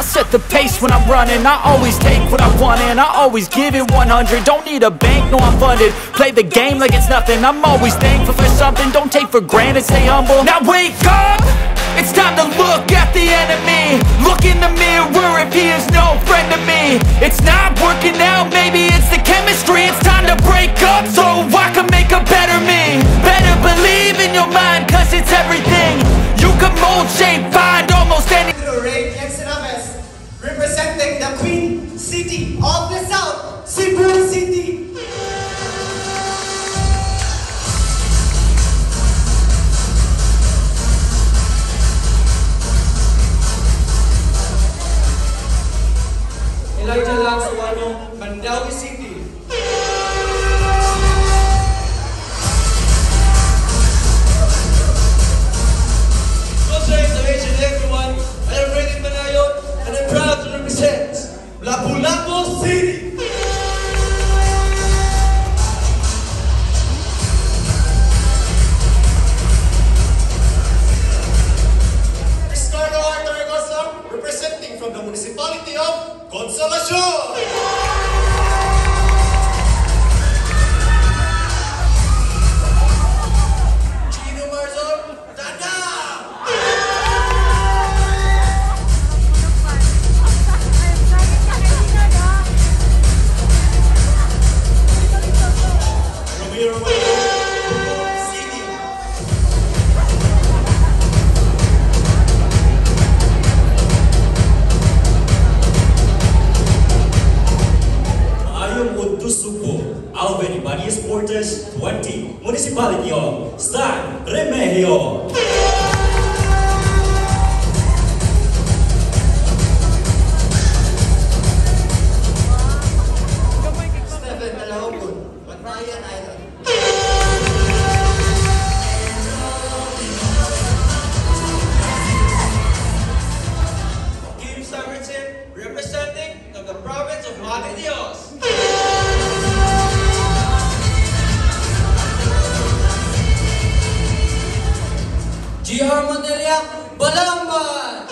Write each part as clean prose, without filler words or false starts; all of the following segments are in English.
set the pace when I'm running. I always take what I want and I always give it 100. Don't need a bank, no I'm funded. Play the game like it's nothing. I'm always thankful for something. Don't take for granted, stay humble. Now wake up! It's time to look at the enemy. Look in the mirror if he is no friend to me. It's not working out, maybe it's the chemistry. It's time to break up so I can make a better me. Better believe in your mind, cause it's everything. You can mold, shape, find almost any. Representing the Queen City of the South, Cebu City. Elijah lang sa Mandawi City. Congratulations everyone, I am ready Manayon and I'm proud to represent Lapu-Lapu City. Ricardo Arthur Gosa, representing from the municipality of Consolacion. Sporters 20 Municipality of San Remigio. Stephen Malahobon, Pagbayan Island. Team Somerset representing the province of Mata Dios. GR Monteliac, Balamban!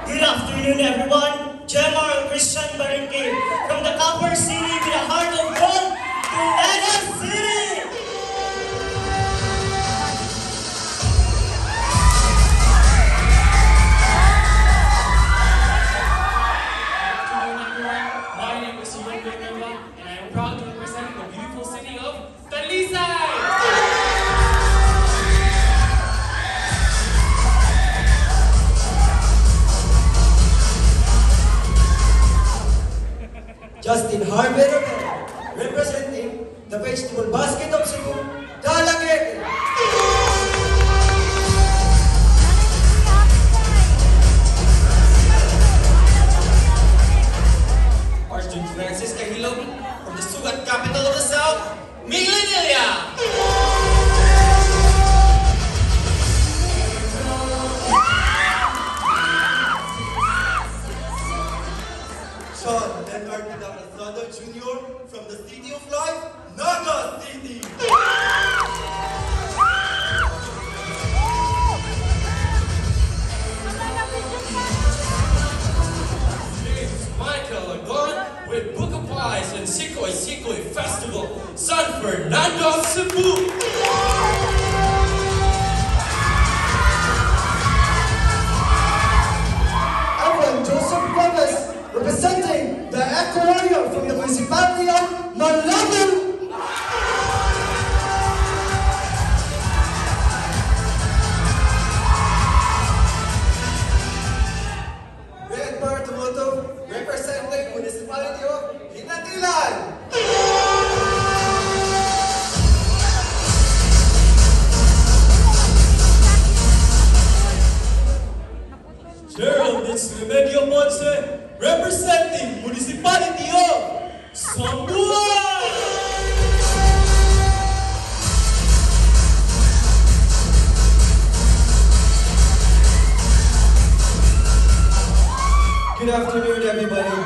Good afternoon everyone, General Christian Barinque from the Copper City with a heart of gold to Legas City! Justin Harvey, representing the vegetable basket of Cebu, Dalagete. Archduke Francis Kahilog from the Sugat capital of the South, Miglenilia. Sean Edward Alexander Jr. from the City of Life, Naga City. Michael Agon with Book of Pies and Sikoy Sikoy Festival, San Fernando, Cebu. Joseph Gomez, representing the Echo Warrior from the municipality of Malabu. Red Bartoloto, representing municipality of Hinatilan. Gerald Remedio Ponce, representing municipality of Sambuca. Good afternoon, everybody.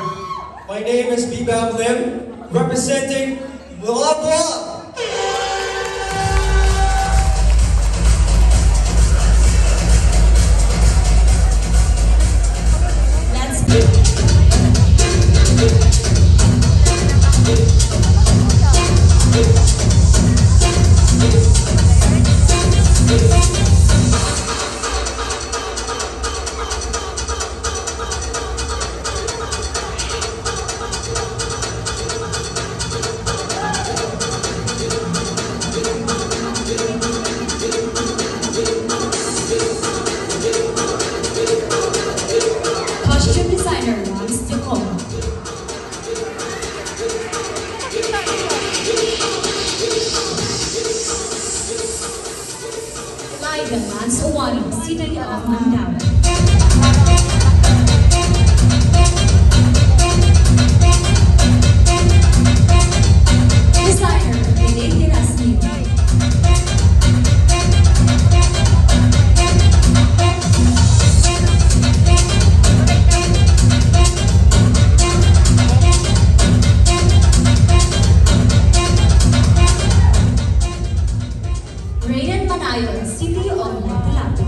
My name is Bibam Lim, representing Mulabwa. Ivan Mansawani, City of Mandaue. Designer, Lady Rasmi. Raiden Manayon, City of Lapu-Lapu.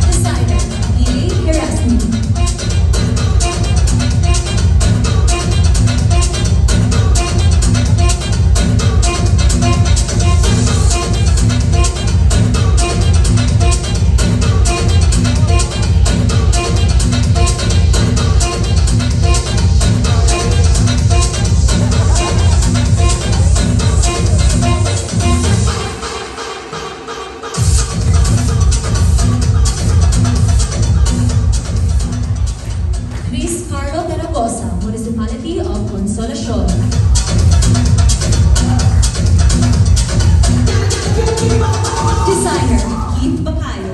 Designer, Lily Hirasmi. Luis Carlo de la Cosa, Municipality of Consolacion. Designer, Keith Bacayo.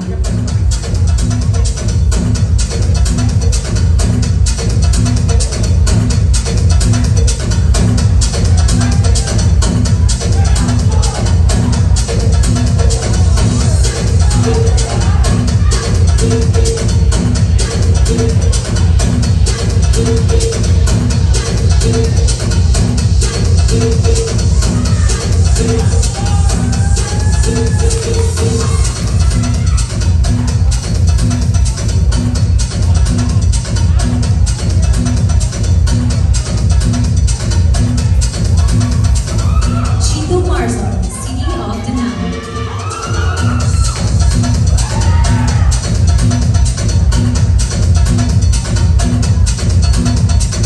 Chito Marzon, City of Danang.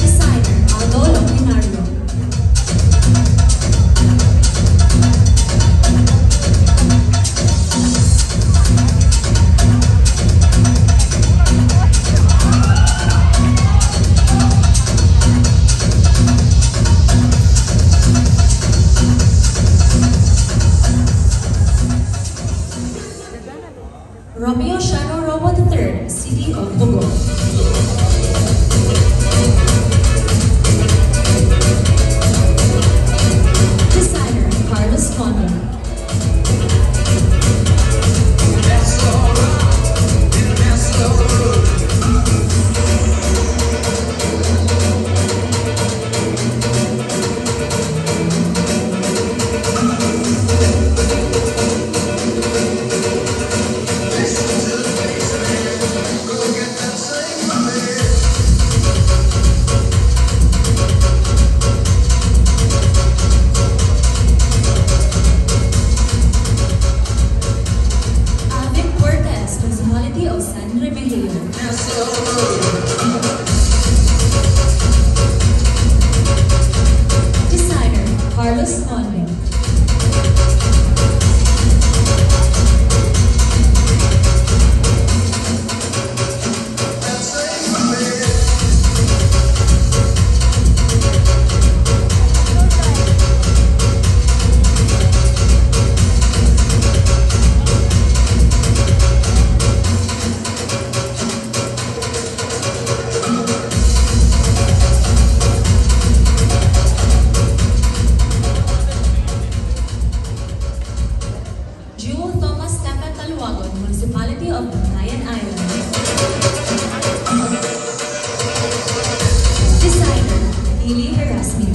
Designer, Aldo Lopinario. Romeo Shano Robo III, City of Bogor. Designer, Carlos Conde. Alvin Cortez, Municipality of San Remigio. Designer, Carlos Conde. Jewel Thomas Taka Taluagon, Municipality of Bantayan Island. Designer, Lily Hirasmi.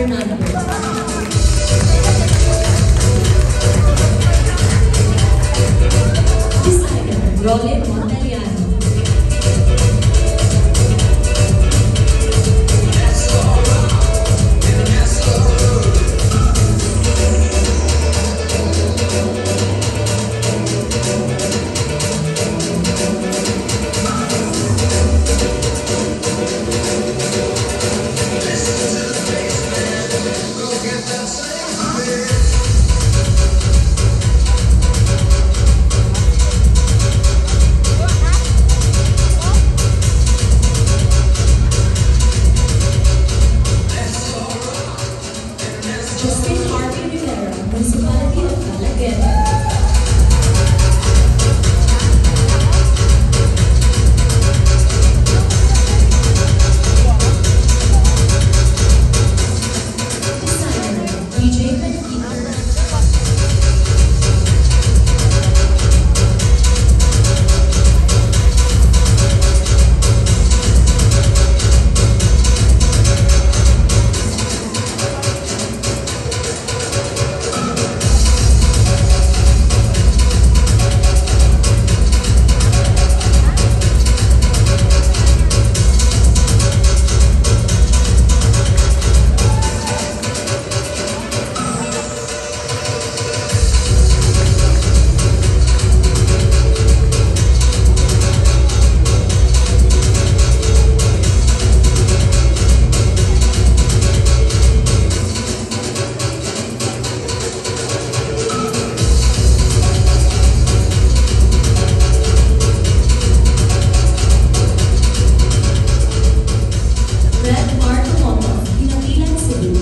Fernando. Designer, Rolly Montaliano. Municipality of Malagueta. Designer, DJ Peter. Cebu.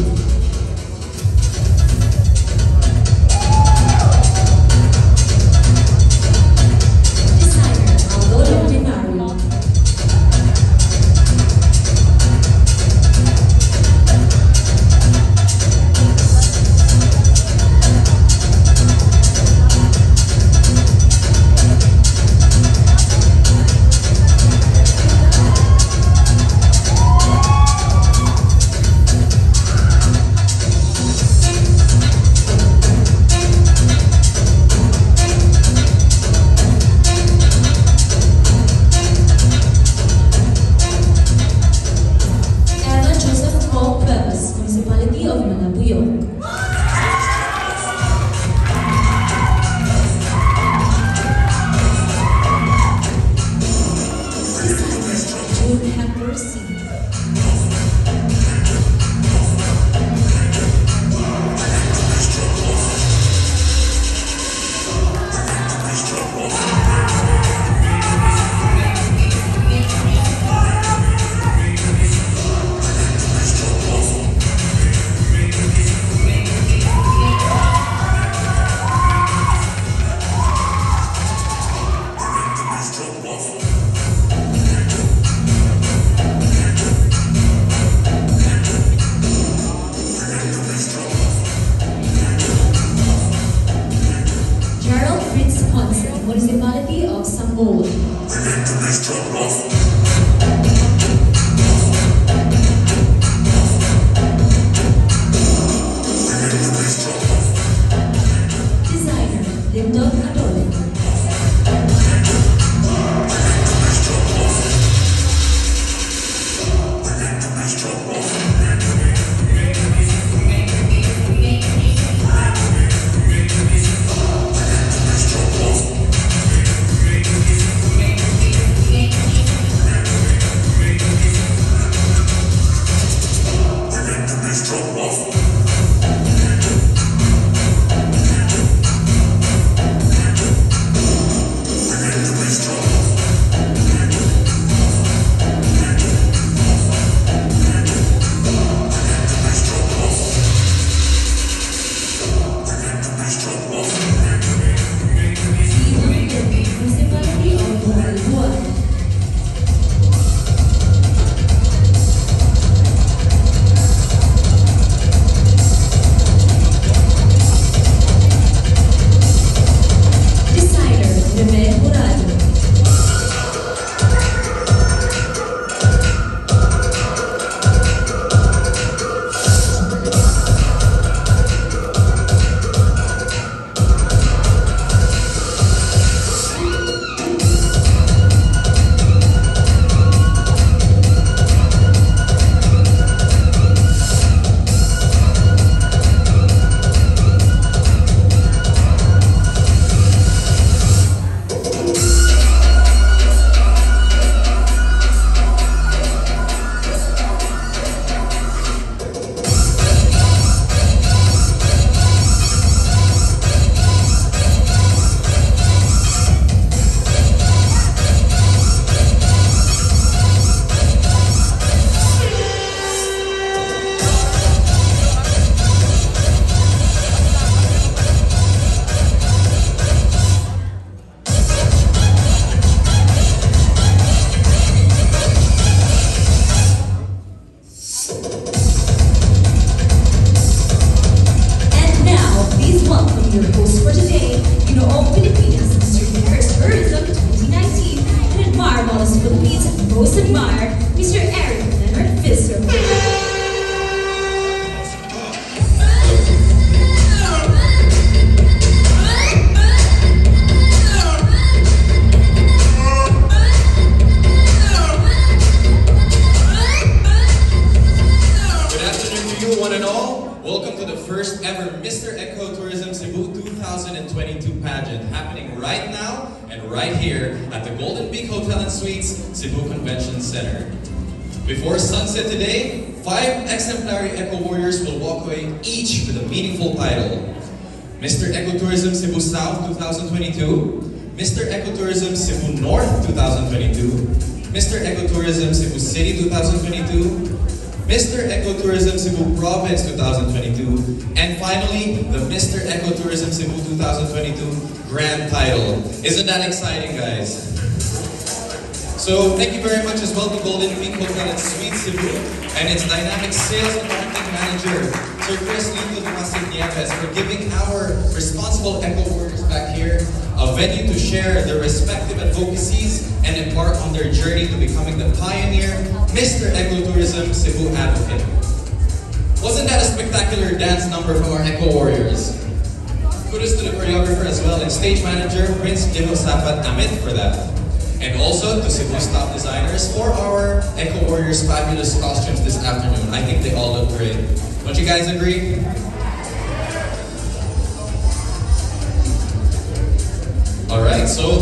Municipality of Malabuyog. June Hector C. Municipality of Cebu. Designer, Lindon Adole. all, welcome to the first ever Mr. Ecotourism Cebu 2022 pageant happening right now and right here at the Golden Peak Hotel and Suites, Cebu Convention Center. Before sunset today, 5 exemplary eco-warriors will walk away each with a meaningful title. Mr. Ecotourism Cebu South 2022, Mr. Ecotourism Cebu North 2022, Mr. Ecotourism Cebu City 2022, Mr. Ecotourism Cebu Province 2022, and finally, the Mr. Ecotourism Cebu 2022 grand title. Isn't that exciting, guys? So, thank you very much as well to Golden Peak Hotel and Suites Cebu and its dynamic sales and marketing manager, Sir Chris Nieves, for giving our responsible eco-warriors back here a venue to share their respective advocacies and embark on their journey to becoming the pioneer Mr. Ecotourism Cebu advocate. Wasn't that a spectacular dance number from our eco-warriors? Kudos to the choreographer as well and stage manager Prince Sapat Amit for that. And also to Cebu's top designers for our eco-warriors' fabulous costumes this afternoon. I think they all look great. Don't you guys agree? Alright, so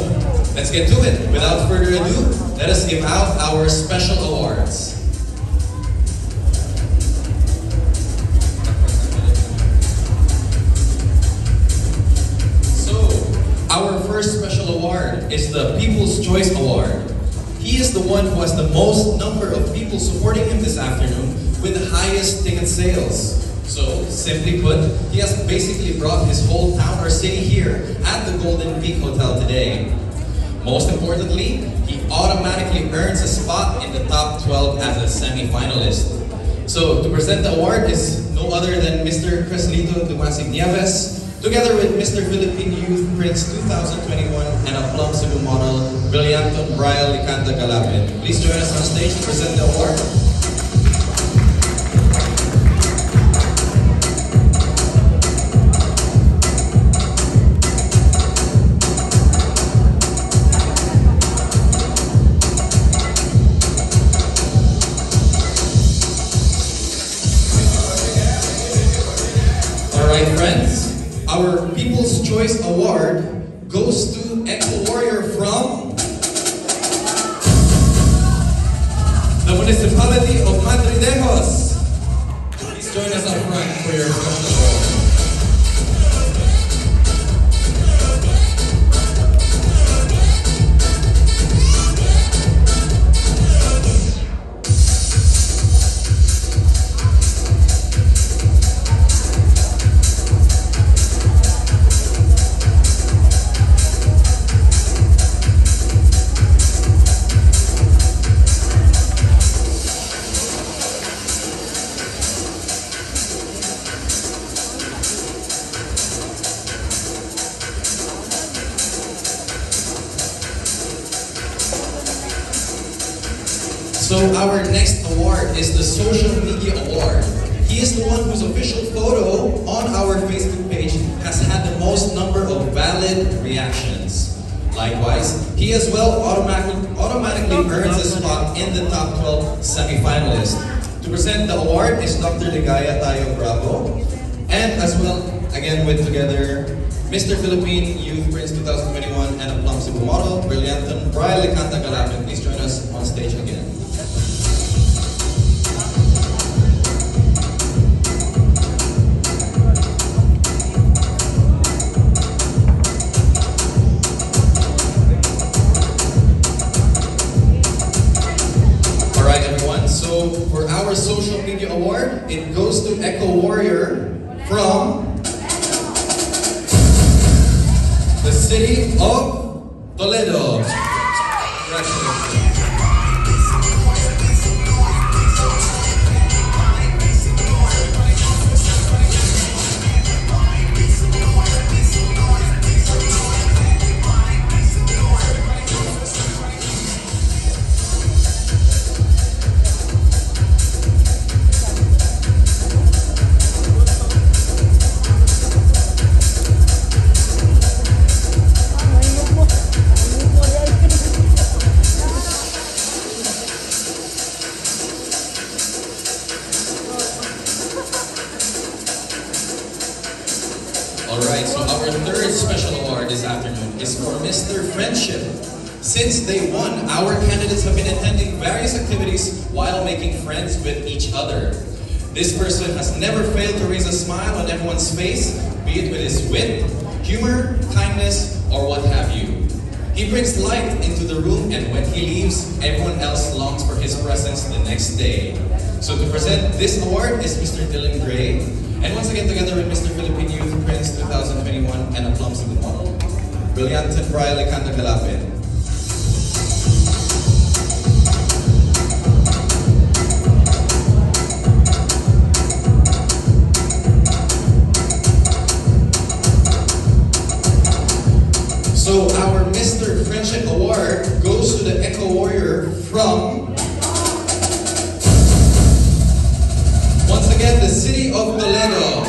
let's get to it. Without further ado, let us give out our special awards. Our first special award is the People's Choice Award. He is the one who has the most number of people supporting him this afternoon with the highest ticket sales. So, simply put, he has basically brought his whole town or city here at the Golden Peak Hotel today. Most importantly, he automatically earns a spot in the top 12 as a semi-finalist. So, to present the award is no other than Mr. Creslito Dumasig Nieves, together with Mr. Philippine Youth Prince 2021 and a Plum Cebu model, Brillianton Brian Licanta Galapin. Please join us on stage to present the award. Alright friends, our People's Choice Award goes to eco-warrior from the municipality of Madridejos. Please join us up front for your special award. So our next award is the Social Media Award. He is the one whose official photo on our Facebook page has had the most number of valid reactions. Likewise, he as well automatically earns a spot in the top 12 semi-finalists. To present the award is Dr. Ligaya Tayo Bravo, and as well, again with together, Mr. Philippine Youth Prince 2021 and a Plum Cebu model, Brillianton Brian Licanta Galapin. Please join us on stage again. So for our social media award, it goes to Eco Warrior from the city of Toledo. Congratulations. Alright, so our third special award this afternoon is for Mr. Friendship. Since day one, our candidates have been attending various activities while making friends with each other. This person has never failed to raise a smile on everyone's face, be it with his wit, humor, kindness, or what have you. He brings light into the room, and when he leaves, everyone else longs for his presence the next day. So to present this award is Mr. Dylan Gray, and once again together with Mr. Philippine Youth Prince 2021 and a plums of the model. Brilliant and Brian Kanda Galapin. So our Mr. Friendship Award goes to the Echo Warrior from, once again, the city of Toledo.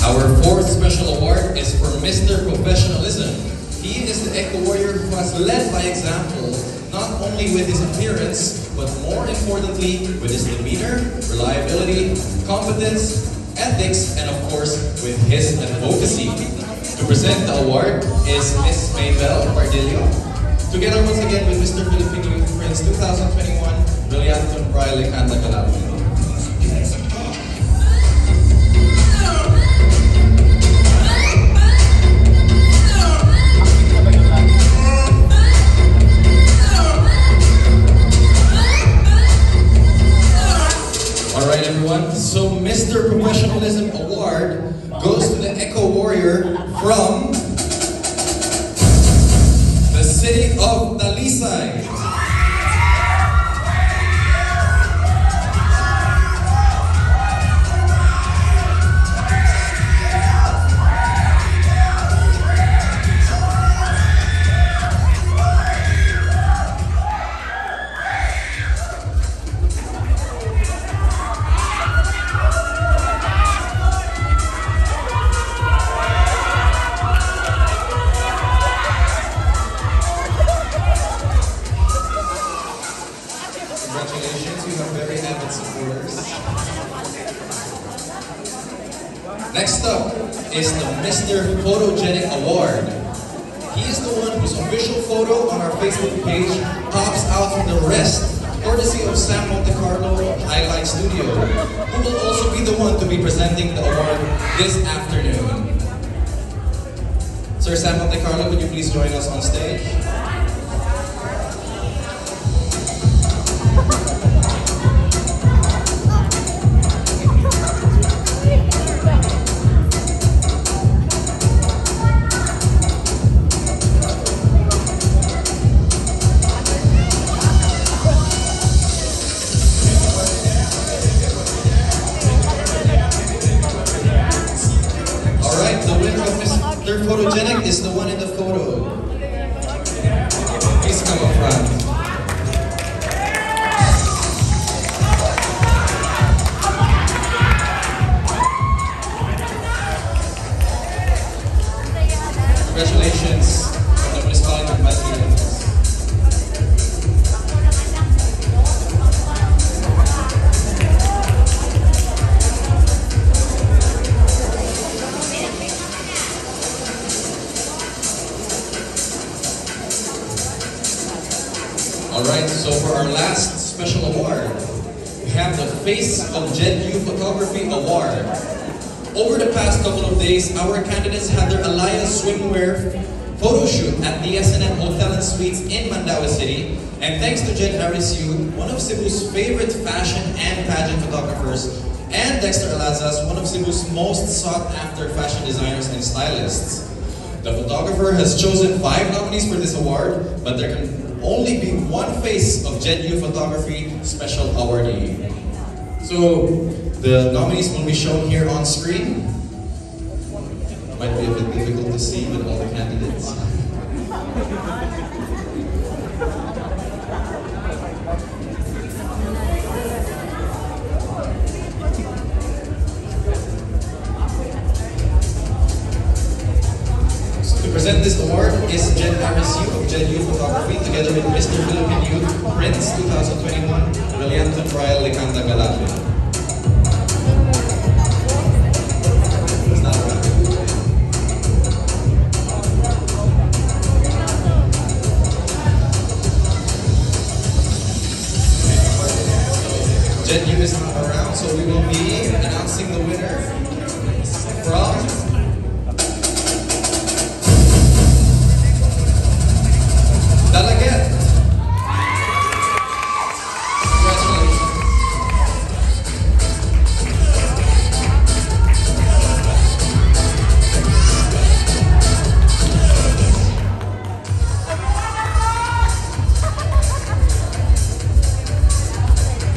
Our fourth special award is for Mr. Professionalism. He is the Echo Warrior who has led by example, not only with his appearance, but more importantly, with his demeanor, reliability, competence, ethics, and of course, with his advocacy. To present the award is Ms. Maybell Pardillo, together once again with Mr. Philippine Youth Prince 2021, Brilliantum Praile Kanta Kalapin. Alright everyone, so Mr. Professionalism Award goes to the Echo Warrior from the city of Talisay. Congratulations, you have very avid supporters. Next up is the Mr. Photogenic Award. He is the one whose official photo on our Facebook page pops out from the rest, courtesy of Sam Monte Carlo Highlight Studio, who will also be the one to be presenting the award this afternoon. Sir Sam Monte Carlo, would you please join us on stage? Mr. Photogenic is the one in the photo. Please come up front. Congratulations on the municipality of Madrid. Alright, so for our last special award, we have the Face of Gen U Photography Award. Over the past couple of days, our candidates had their Alliance swimwear photo shoot at the SNN Hotel and Suites in Mandaue City. And thanks to Jen Harris Yu, one of Cebu's favorite fashion and pageant photographers, and Dexter Alazas, one of Cebu's most sought-after fashion designers and stylists. The photographer has chosen 5 nominees for this award, but there can only be one Face of Gen U Photography Special Awardee. So, the nominees will be shown here on screen. Might be a bit difficult to see with all the candidates. To present this award is Jen RSU of Jen Youth Photography together with Mr. Philippine Youth Prince 2021, Brilliant Trial Licanda Galate. Jen Yu is not around, so we will be announcing the winner from Dalaget. Congratulations.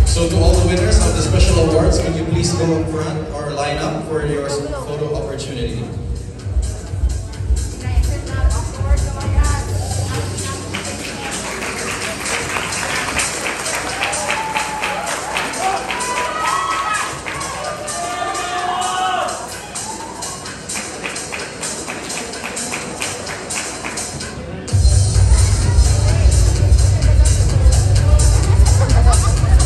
So to all the winners of the special awards, can you please go up front or line up for your photo opportunity?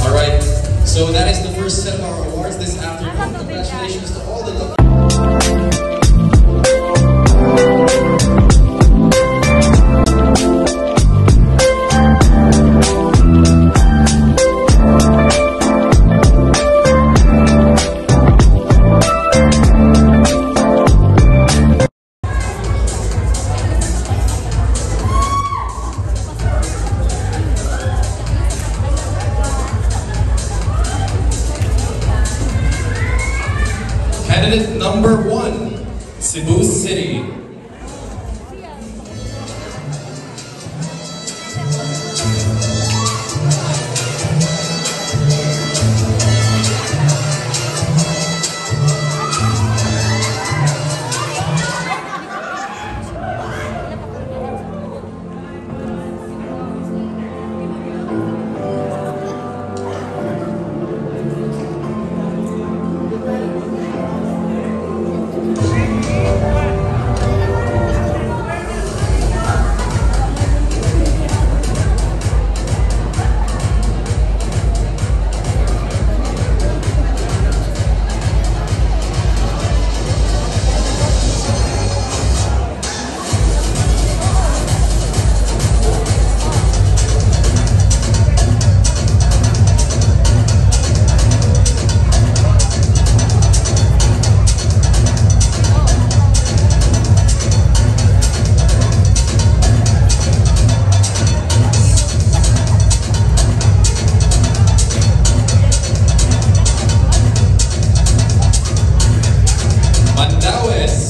Alright, so that is the first set of our awards this afternoon. Congratulations to all the candidate number 1, Cebu City.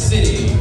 City.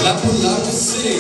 Lapu-Lapu City.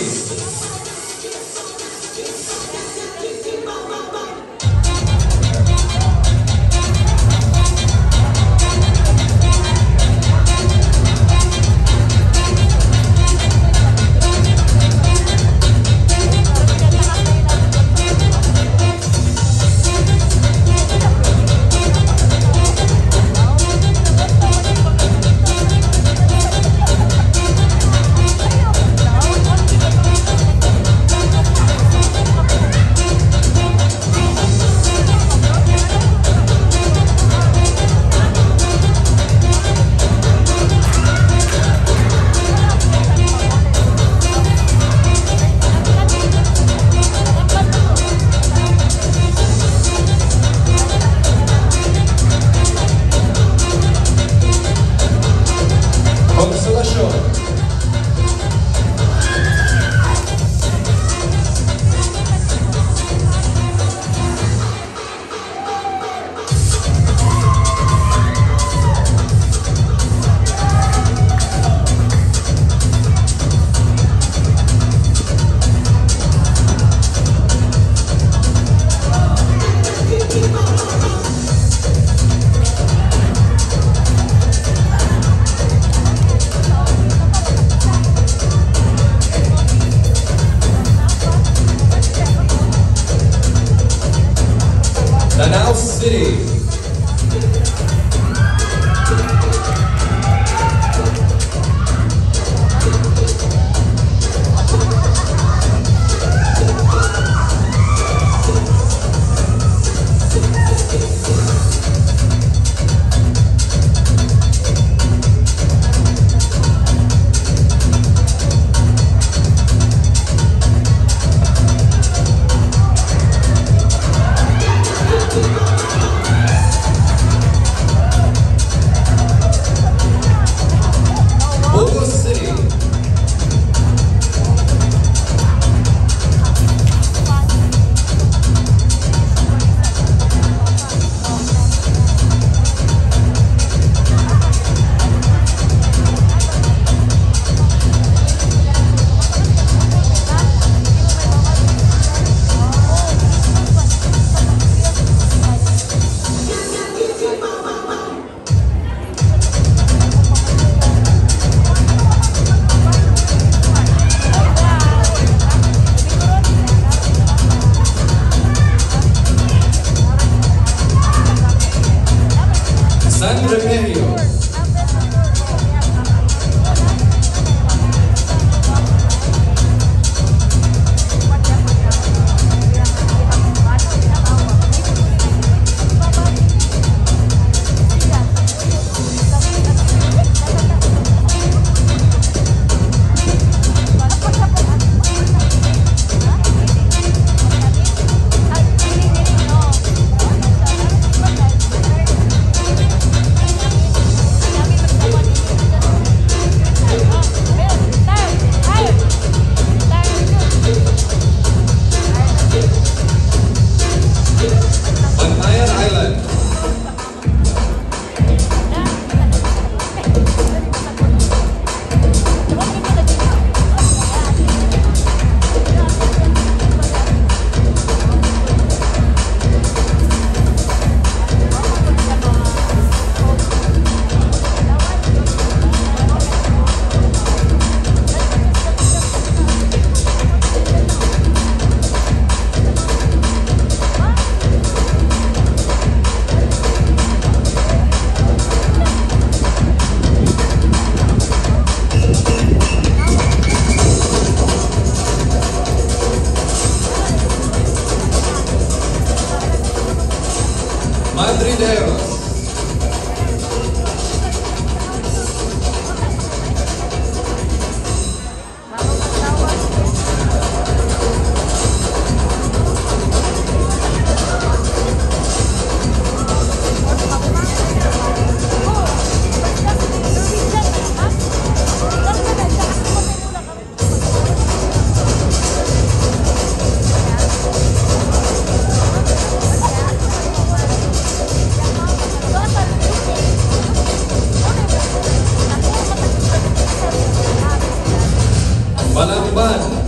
Balamban.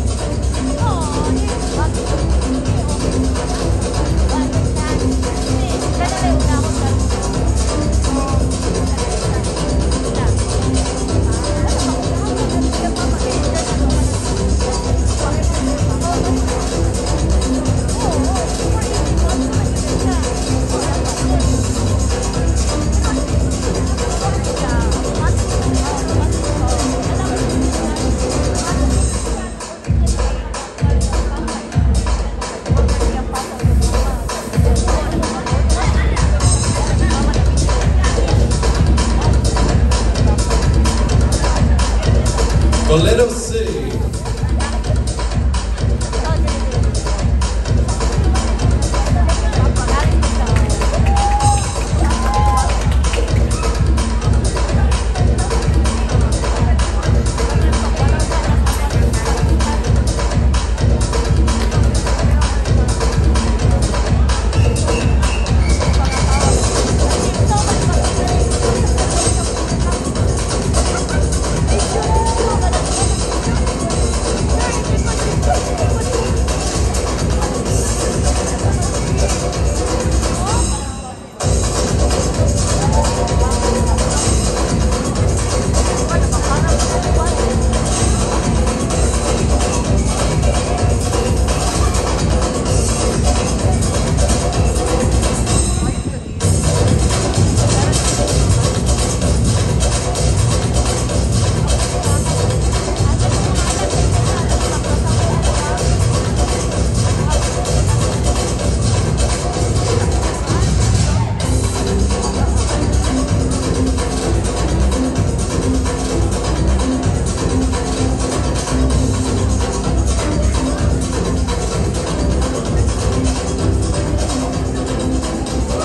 Toledo City.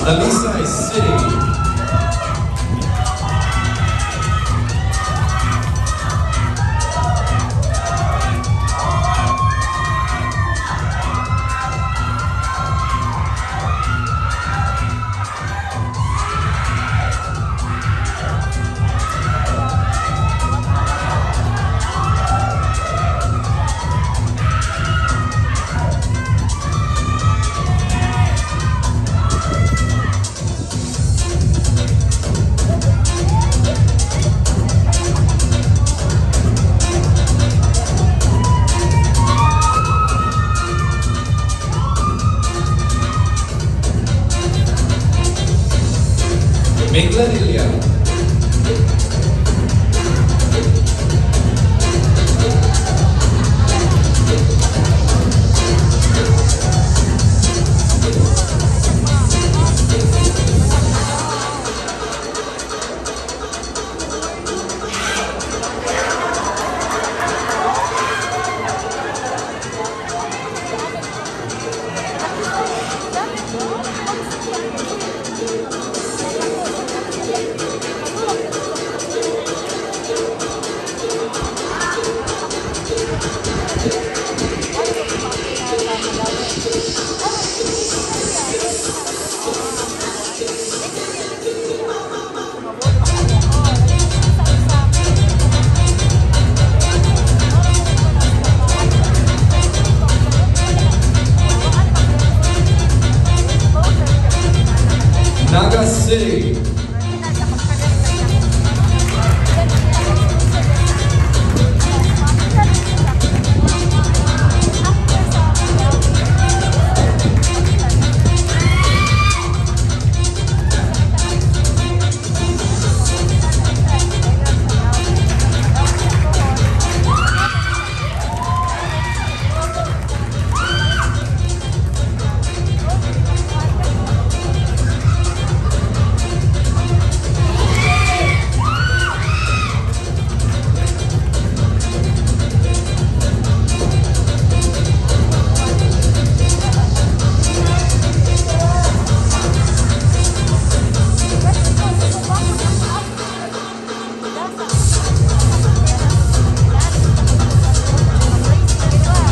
Dalisay City. Migladilla. Naga City.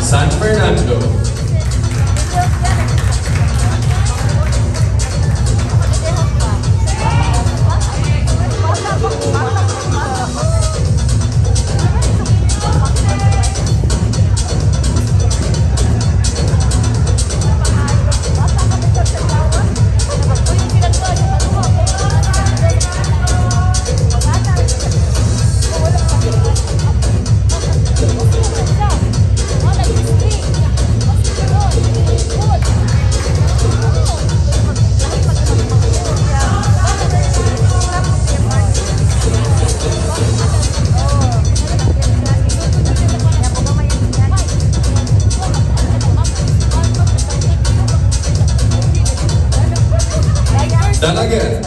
San Fernando. Dalaga.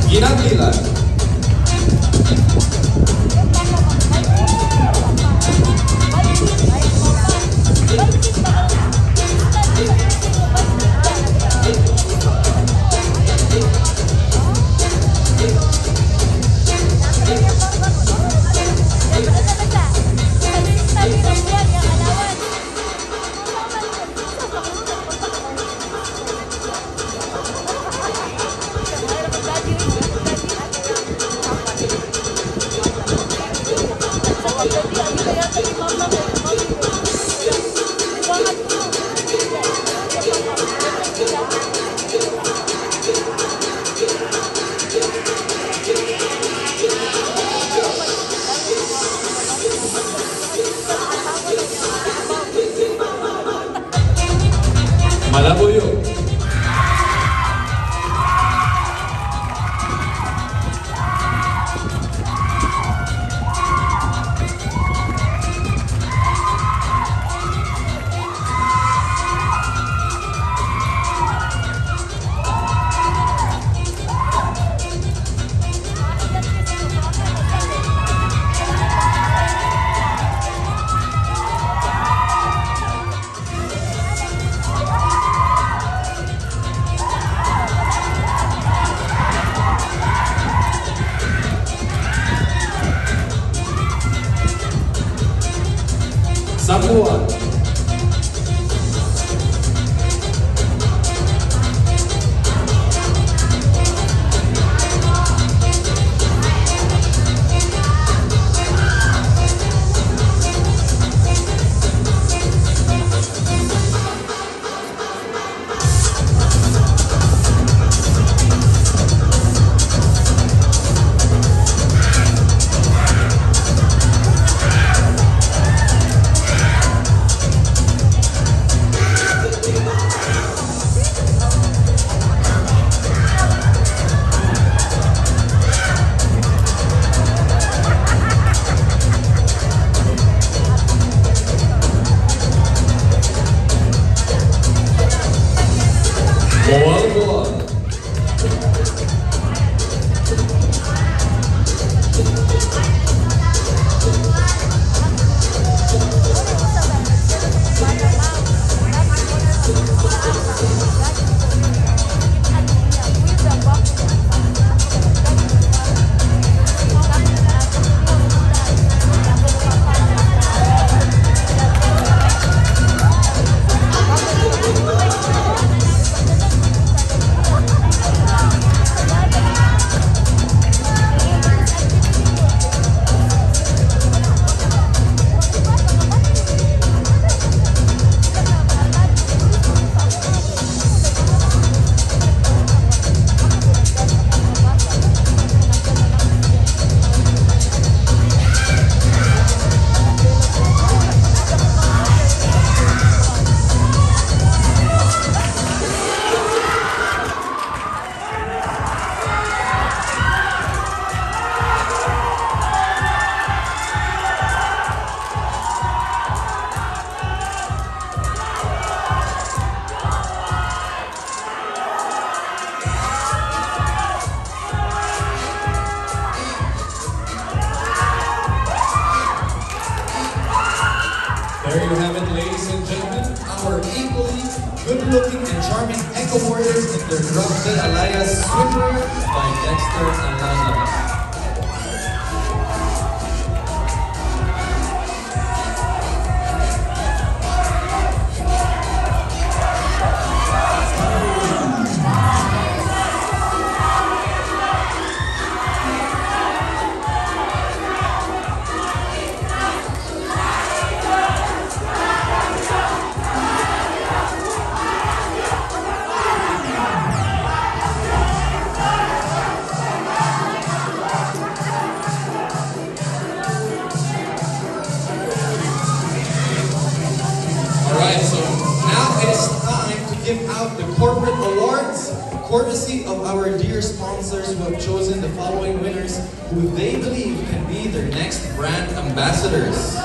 Ginagila. Malabuyo. ladies and gentlemen, our equally good-looking and charming Echo Warriors in their drop dead alias Swimmer by Dexter and Lazarus. Give out the corporate awards, courtesy of our dear sponsors who have chosen the following winners who they believe can be their next brand ambassadors.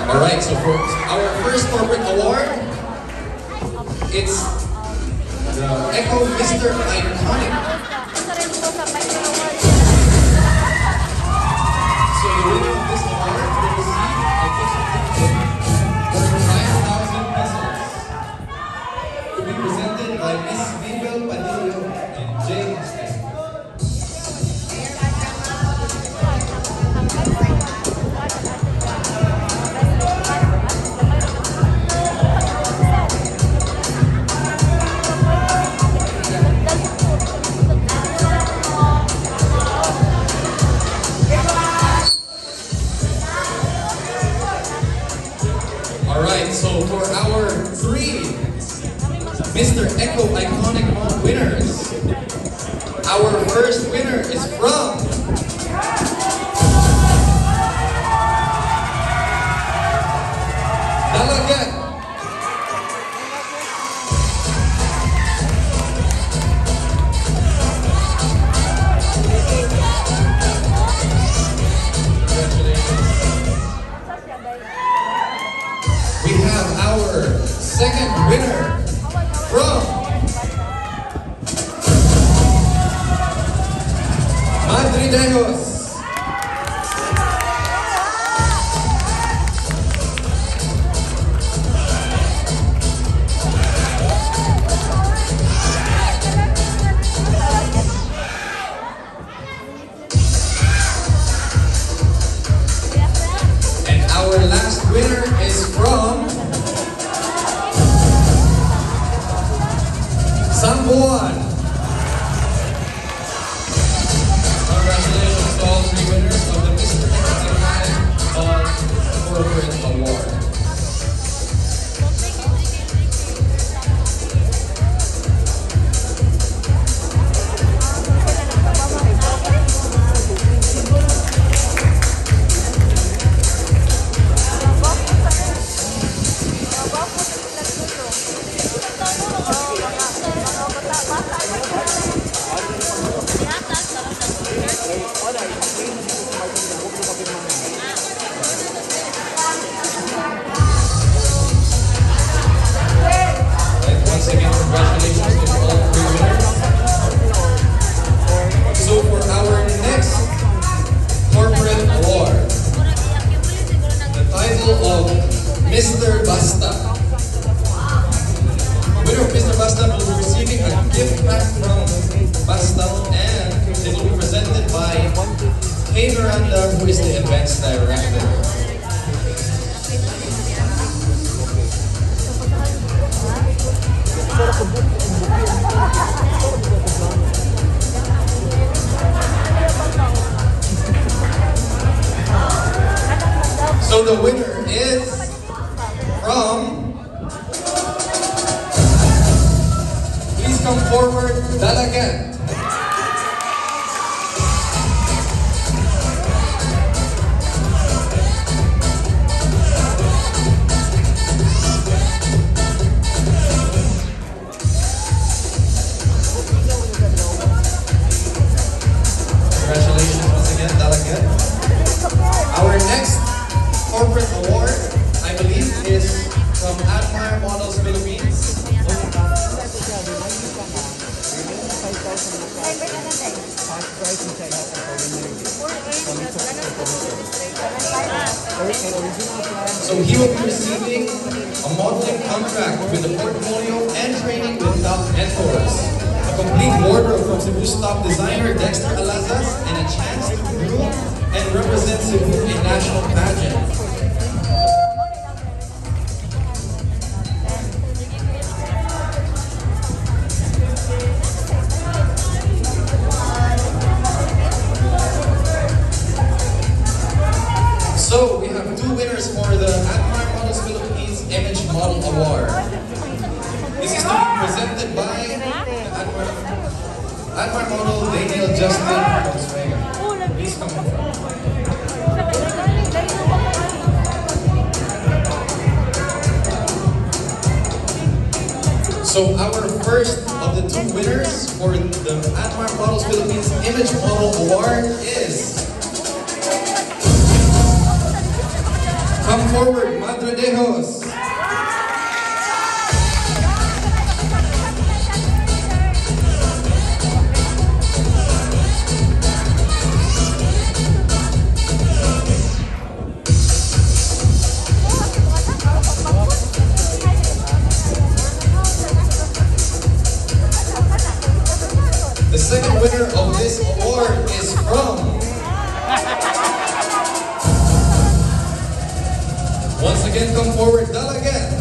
Alright, so for our first corporate award, it's the Echo Mr. Iconic. So the winner of this award will receive a gift worth 5,000 pesos to be presented by Miss Mabel Padillo and Jay Huston. Alright, so for our three Mr. Echo Iconic Mall winners, our first winner is from Dalagat. We have our second winner from Madridejos. And our last winner is from Sambuan. Congratulations to all three winners of the Mr. Iconic Corporate Award. Once again, congratulations to all three winners. So for our next corporate award, the title of Mr. Basta. The winner of Mr. Basta will be receiving a gift pack from Basta, and it will be presented by Hey Miranda, who is the events director. So the winner is from, please come forward, Dalagan. Congratulations once again, Dalagan. Our next corporate award, I believe, is from Admire Models Philippines. So he will be receiving a modeling contract with a portfolio and training with top mentors, a complete wardrobe from Cebu's top designer Dexter Alazas, and a chance to groom and represent Cebu in national pageant. So we have two winners for the Admire Models Philippines Image Model Award. This is to be presented by the Admire Model Daniel Justin Volkswagen. Please come in front. So our first of the two winners for the Admire Models Philippines Image Model Award is... Come forward, Madre Dejos. The second winner of this award is from... Once again, come forward, Dal again.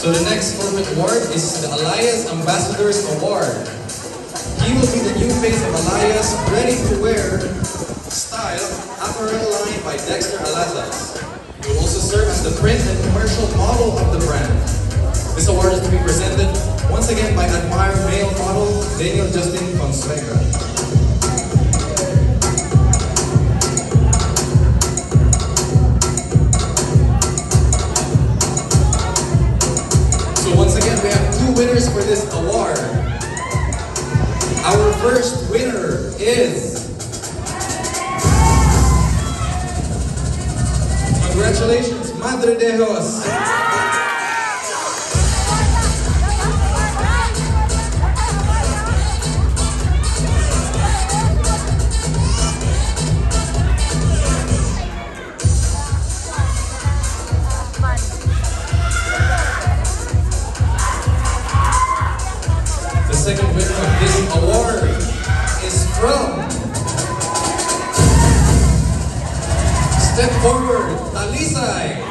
So the next corporate award is the Elias Ambassadors Award. He will be the new face of Elias, ready to wear style apparel line by Dexter Alazas. He will also serve as the print and commercial model of the brand. This award is to be presented once again by Admire male model Daniel Justin Fonseca. Once again, we have two winners for this award. Our first winner is... Congratulations, Madre Dejos. The second winner of this award is from... Step forward, Talisay.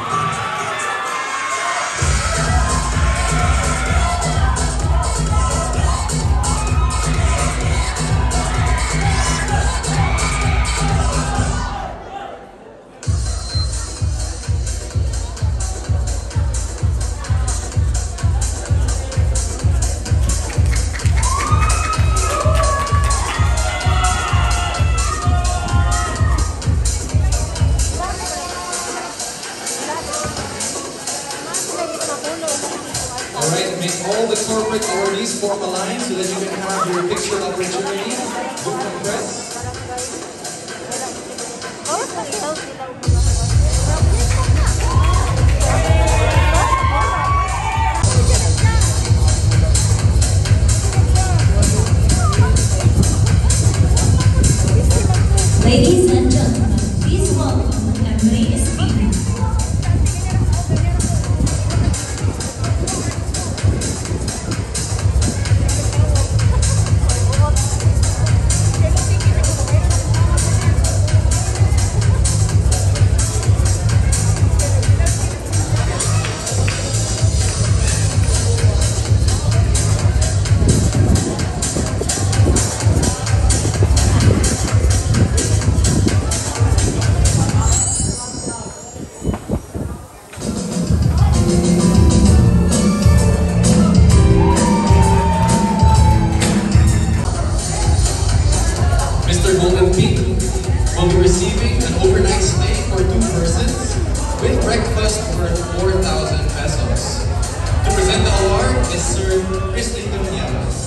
Alright, make all the corporate awardees form a line so that you can have your picture opportunity. Group and press. Ladies and gentlemen, please welcome Emily Espino. Mr. Golden Peak will be receiving an overnight stay for 2 persons with breakfast worth 4,000 pesos. To present the award is Sir Christy Llamas.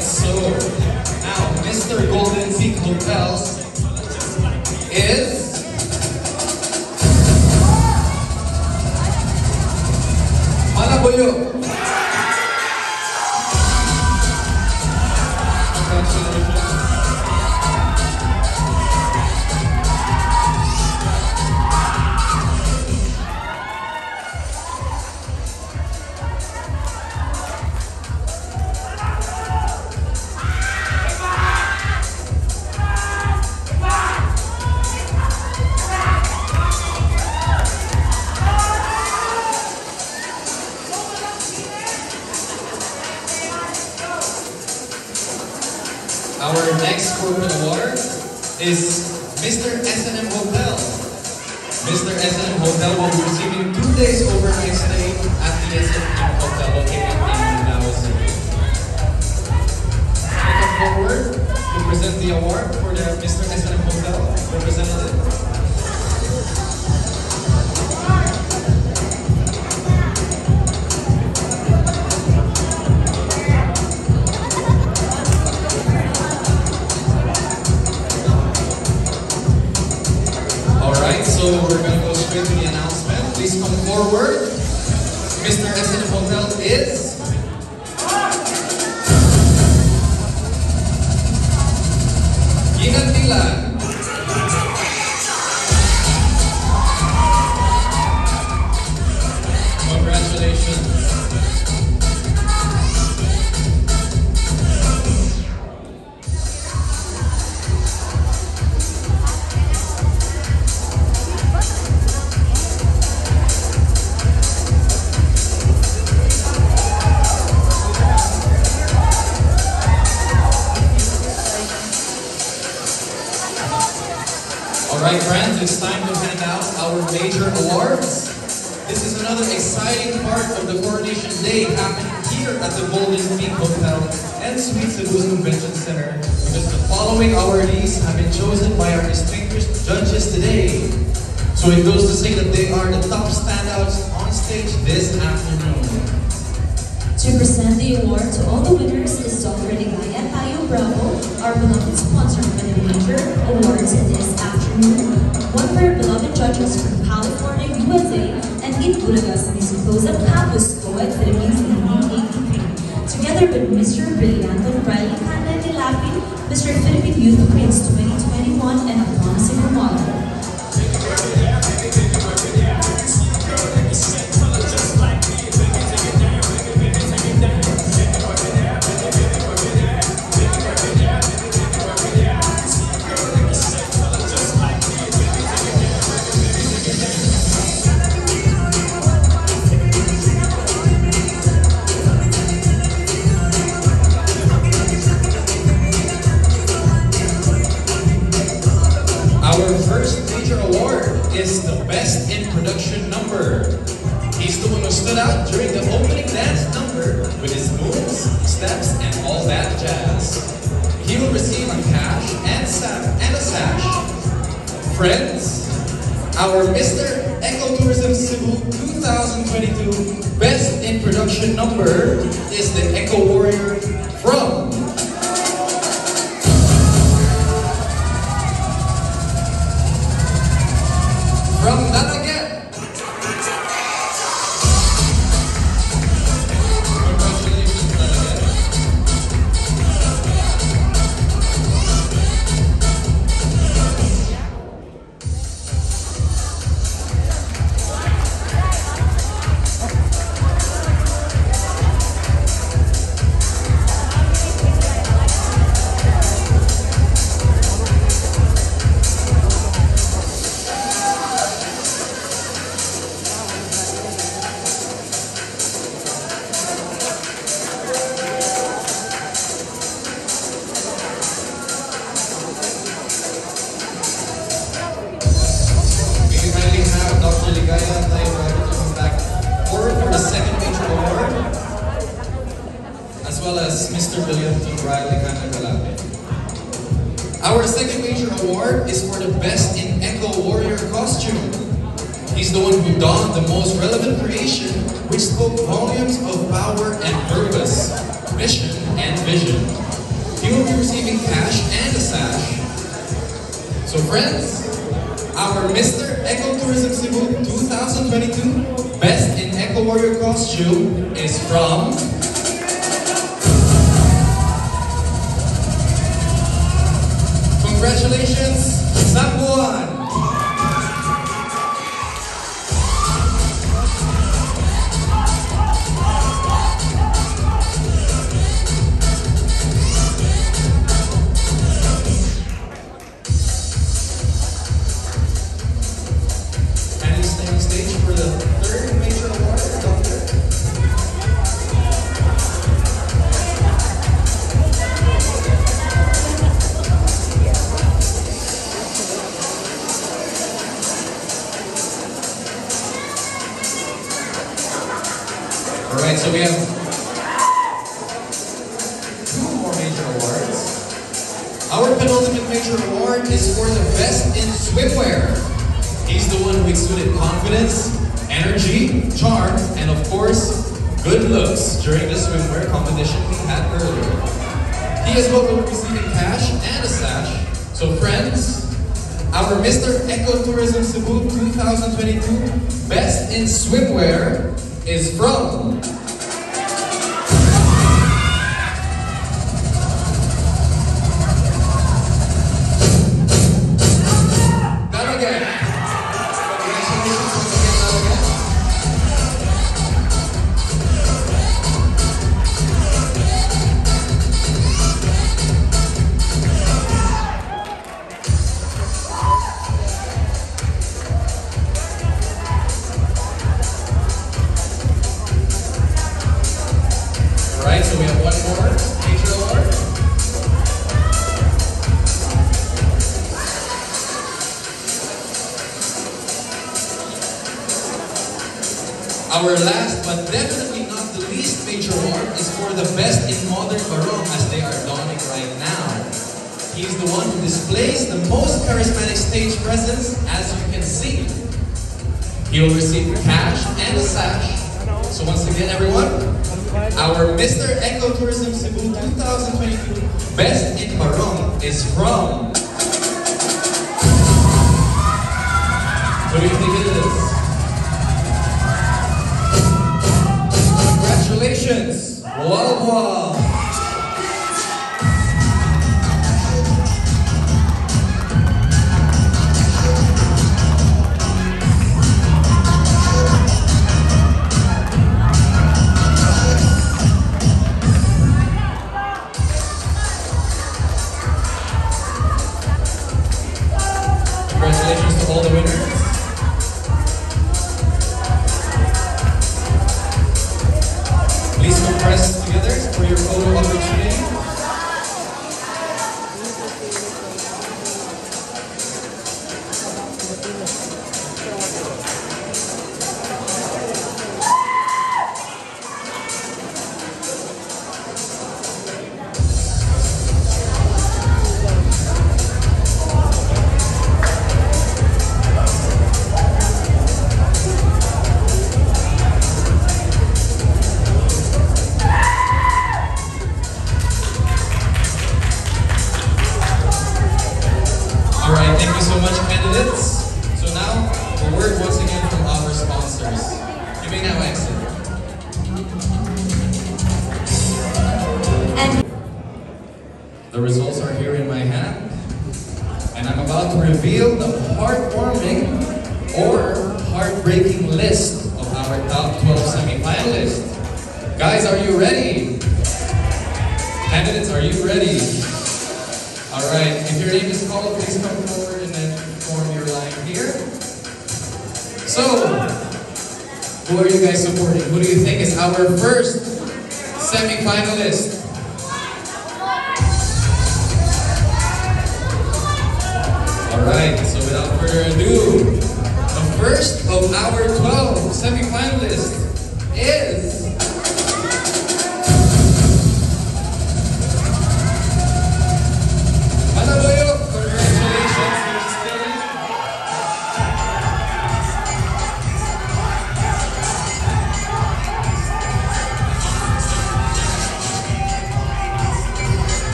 So now Mr. Golden Peak Hotels is Malaboyo. Our next corporate award is Mr. S&M Hotel. Mr. S&M Hotel will be receiving 2 days overnight stay at the S&M Hotel located in Davao City. I come forward to present the award for the Mr. S&M Hotel representative. So we're going to go straight to the announcement. Please come forward. Mr. S&M Hotel is Ginantilan. Congratulations. Alright friends, it's time to hand out our major awards. This is another exciting part of the Coronation Day happening here at the Golden Peak Hotel and Suites Cebu Convention Center because the following awardees have been chosen by our distinguished judges today. So it goes to say that they are the top standouts on stage this afternoon. To present the award to all the winners is Dr. Ligaya Tayo Bravo, our beloved sponsor for the major awards this afternoon. One of our beloved judges from California, USA, and in Bulagas, Miss Close-Up Campus Co-Ed Philippines in 1983. Together with Mr. Brillianto Riley Kanda Lapid, Mr. Philippine Youth Prince 2021, and a promising model. Our first major award is the Best in Production Number. He's the one who stood out during the opening dance number with his moves, steps, and all that jazz. He will receive a cash and a sash. Friends, our Mr. Ecotourism Cebu 2022 Best in Production Number is the Eco Warrior from Nanaget. Congratulations, Nanaget. well as Mr. Brilliantton Riley Canagalape. Our second major award is for the best in Echo Warrior costume. He's the one who donned the most relevant creation, which spoke volumes of power and purpose, mission and vision. He will be receiving cash and a sash. So friends, our Mr. Eco Tourism Cebu 2022 Best in Eco Warrior costume is from congratulations, Sambuan! Alright, so we have 2 more major awards. Our penultimate major award is for the best in swimwear. He's the one who exuded confidence, energy, charm, and of course, good looks during the swimwear competition we had earlier. He as well will be receiving cash and a sash. So friends, our Mr. Eco Tourism Cebu 2022 Best in Swimwear is from so we have one more major award. Our last but definitely not the least major award is for the best in modern barong as they are donning right now. He's the one who displays the most charismatic stage presence, as you can see. He will receive cash and a sash. So once again everyone, our Mr. Eco Tourism Cebu 2022 Best in Barong is from... Who do you think it is? Congratulations, Walwa! Congratulations to all the winners. Please come press together for your photo opportunity. Alright, thank you so much, candidates. So now, a word once again from our sponsors. You may now exit. The results are here in my hand, and I'm about to reveal the heartwarming or heartbreaking list of our top 12 semi-finalists. Guys, are you ready? Candidates, are you ready? Alright, if your name is called, please come forward and then form your line here. So, who are you guys supporting? Who do you think is our first semi-finalist? Alright, so without further ado, the first of our 12 semi-finalists is...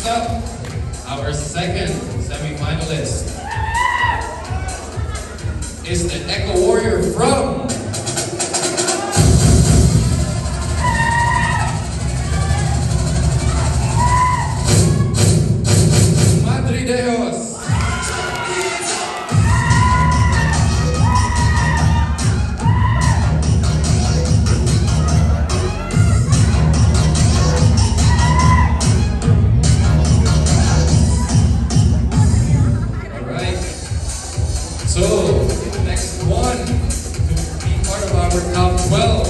Next up, our second semi-finalist is the Echo Warrior from Madrideos. So, next one to be part of our top 12.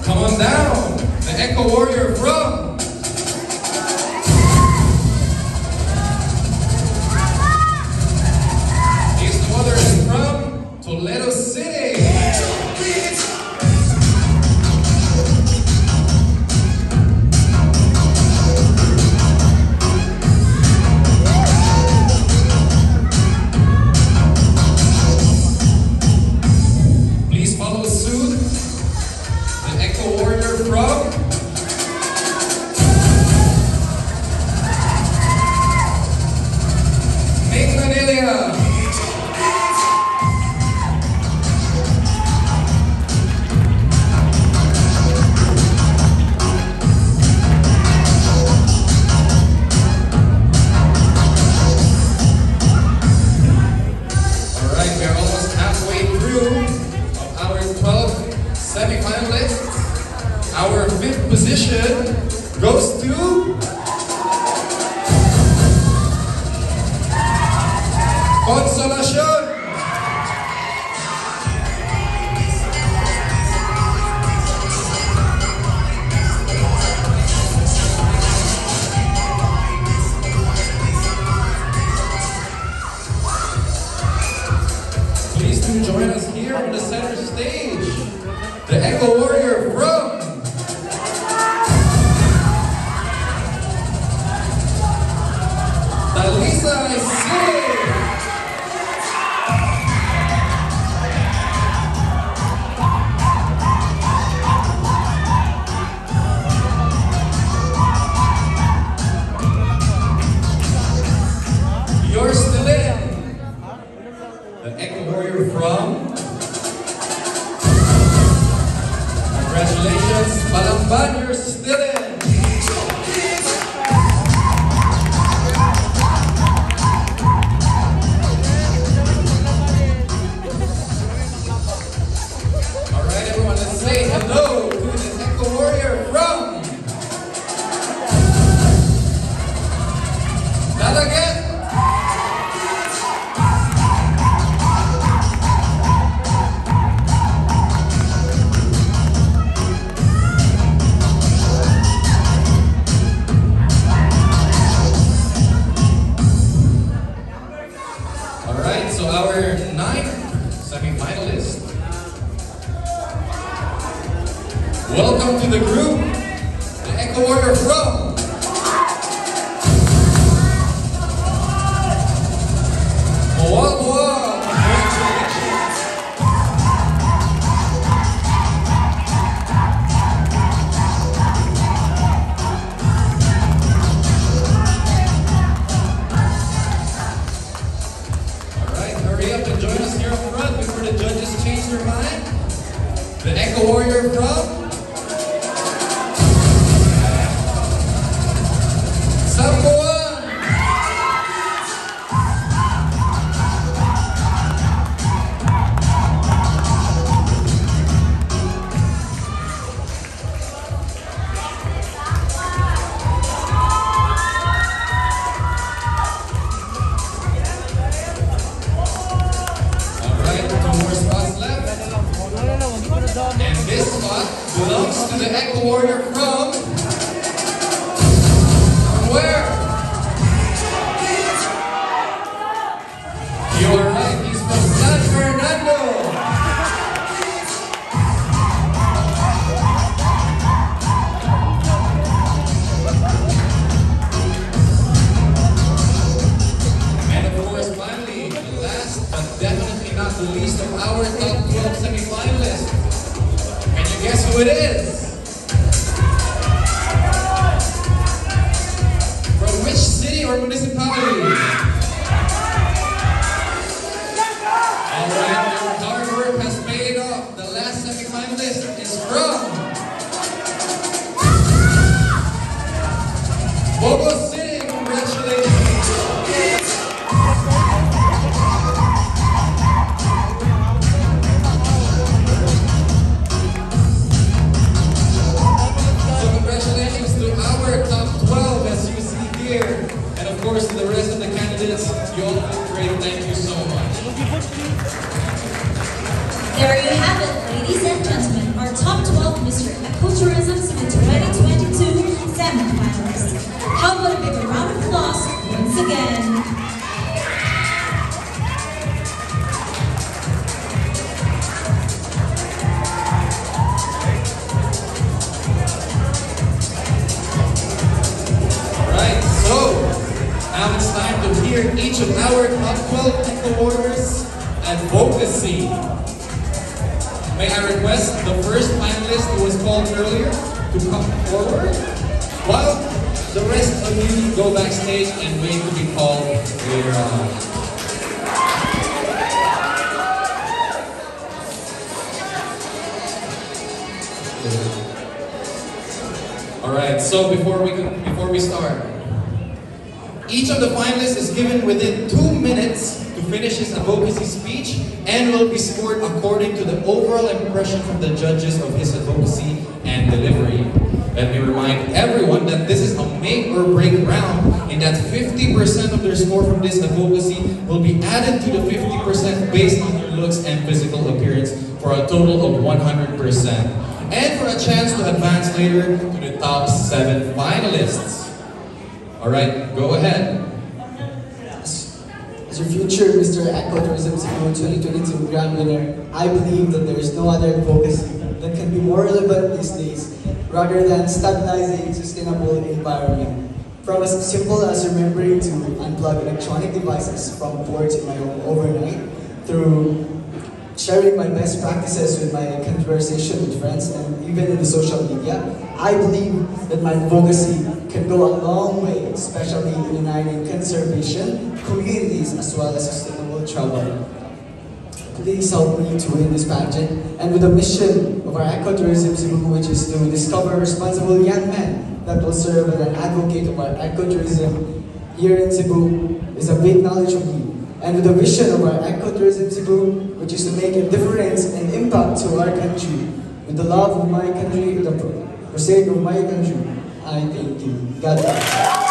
Come on down, the Echo Warrior from he's the mother is from Toledo City. Follow suit, the Echo Warrior from Manila. All right, we are almost halfway through our 12 semi-finalists. Our 5th position goes to Consolacion. Please do join us here on the center stage. The Echo Warrior from Talisa City. You're still in. The Echo Warrior from congratulations, Palamban, you're still in. Alright everyone, let's say hello to the Echo Warrior from Dalagan. Alright, so our 9th semi-finalist. Welcome to the group, the Echo Warrior from Moalboa. Hurry up and join us here up front before the judges change their mind. The Echo Warrior from Samoa. And this spot belongs to the Echo Warrior from where? You are right, he's from San Fernando. And of course, finally, the last but definitely not the least of our top 12 semi-finalists. Can you guess who it is? which city or municipality? Alright, your hard work has paid off. The last semi-finalist is from Bogo City. Congratulations. So congratulations to our top 12 as you see here. And of course to the rest of the candidates, you all did great. Thank you so much. There you have it, ladies and gentlemen, our top 12 Mr. Ecotourism Cebu 2022 semi-finalists. How about a big round of applause once again? Alright, so now it's time to hear each of our top 12 eco warriors advocacy. May I request the first finalist who was called earlier to come forward, while the rest of you go backstage and wait to be called later on. Alright, so before we start, each of the finalists is given within 2 minutes to finish his advocacy speech and will be scored according to the overall impression from the judges of his advocacy and delivery. Let me remind everyone that this is a make or break round, in that 50% of their score from this advocacy will be added to the 50% based on their looks and physical appearance for a total of 100%. And for a chance to advance later to the top 7 finalists. Alright, go ahead. As your future Mr. Ecotourism Cebu 2022 Grand Winner, I believe that there is no other advocacy that can be more relevant these days rather than stabilizing sustainable environment. From as simple as remembering to unplug electronic devices from ports in my home overnight, through sharing my best practices with my conversation with friends and even in the social media, I believe that my advocacy can go a long way, especially in uniting conservation, communities, as well as sustainable travel. Please help me to win this pageant, and with the mission of our Ecotourism Cebu, which is to discover responsible young men that will serve as an advocate of our ecotourism here in Cebu, is a big knowledge of me. And with the vision of our Ecotourism Cebu, which is to make a difference and impact to our country, with the love of my country, the sake of my country, I thank you. God bless.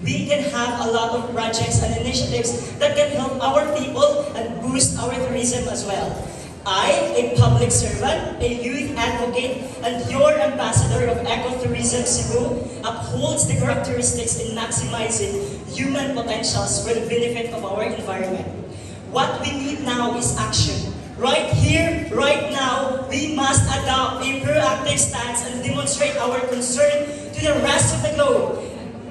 we can have a lot of projects and initiatives that can help our people and boost our tourism as well. I, a public servant, a youth advocate, and your ambassador of ecotourism Cebu, upholds the characteristics in maximizing human potentials for the benefit of our environment. What we need now is action. Right here, right now, we must adopt a proactive stance and demonstrate our concern to the rest of the globe.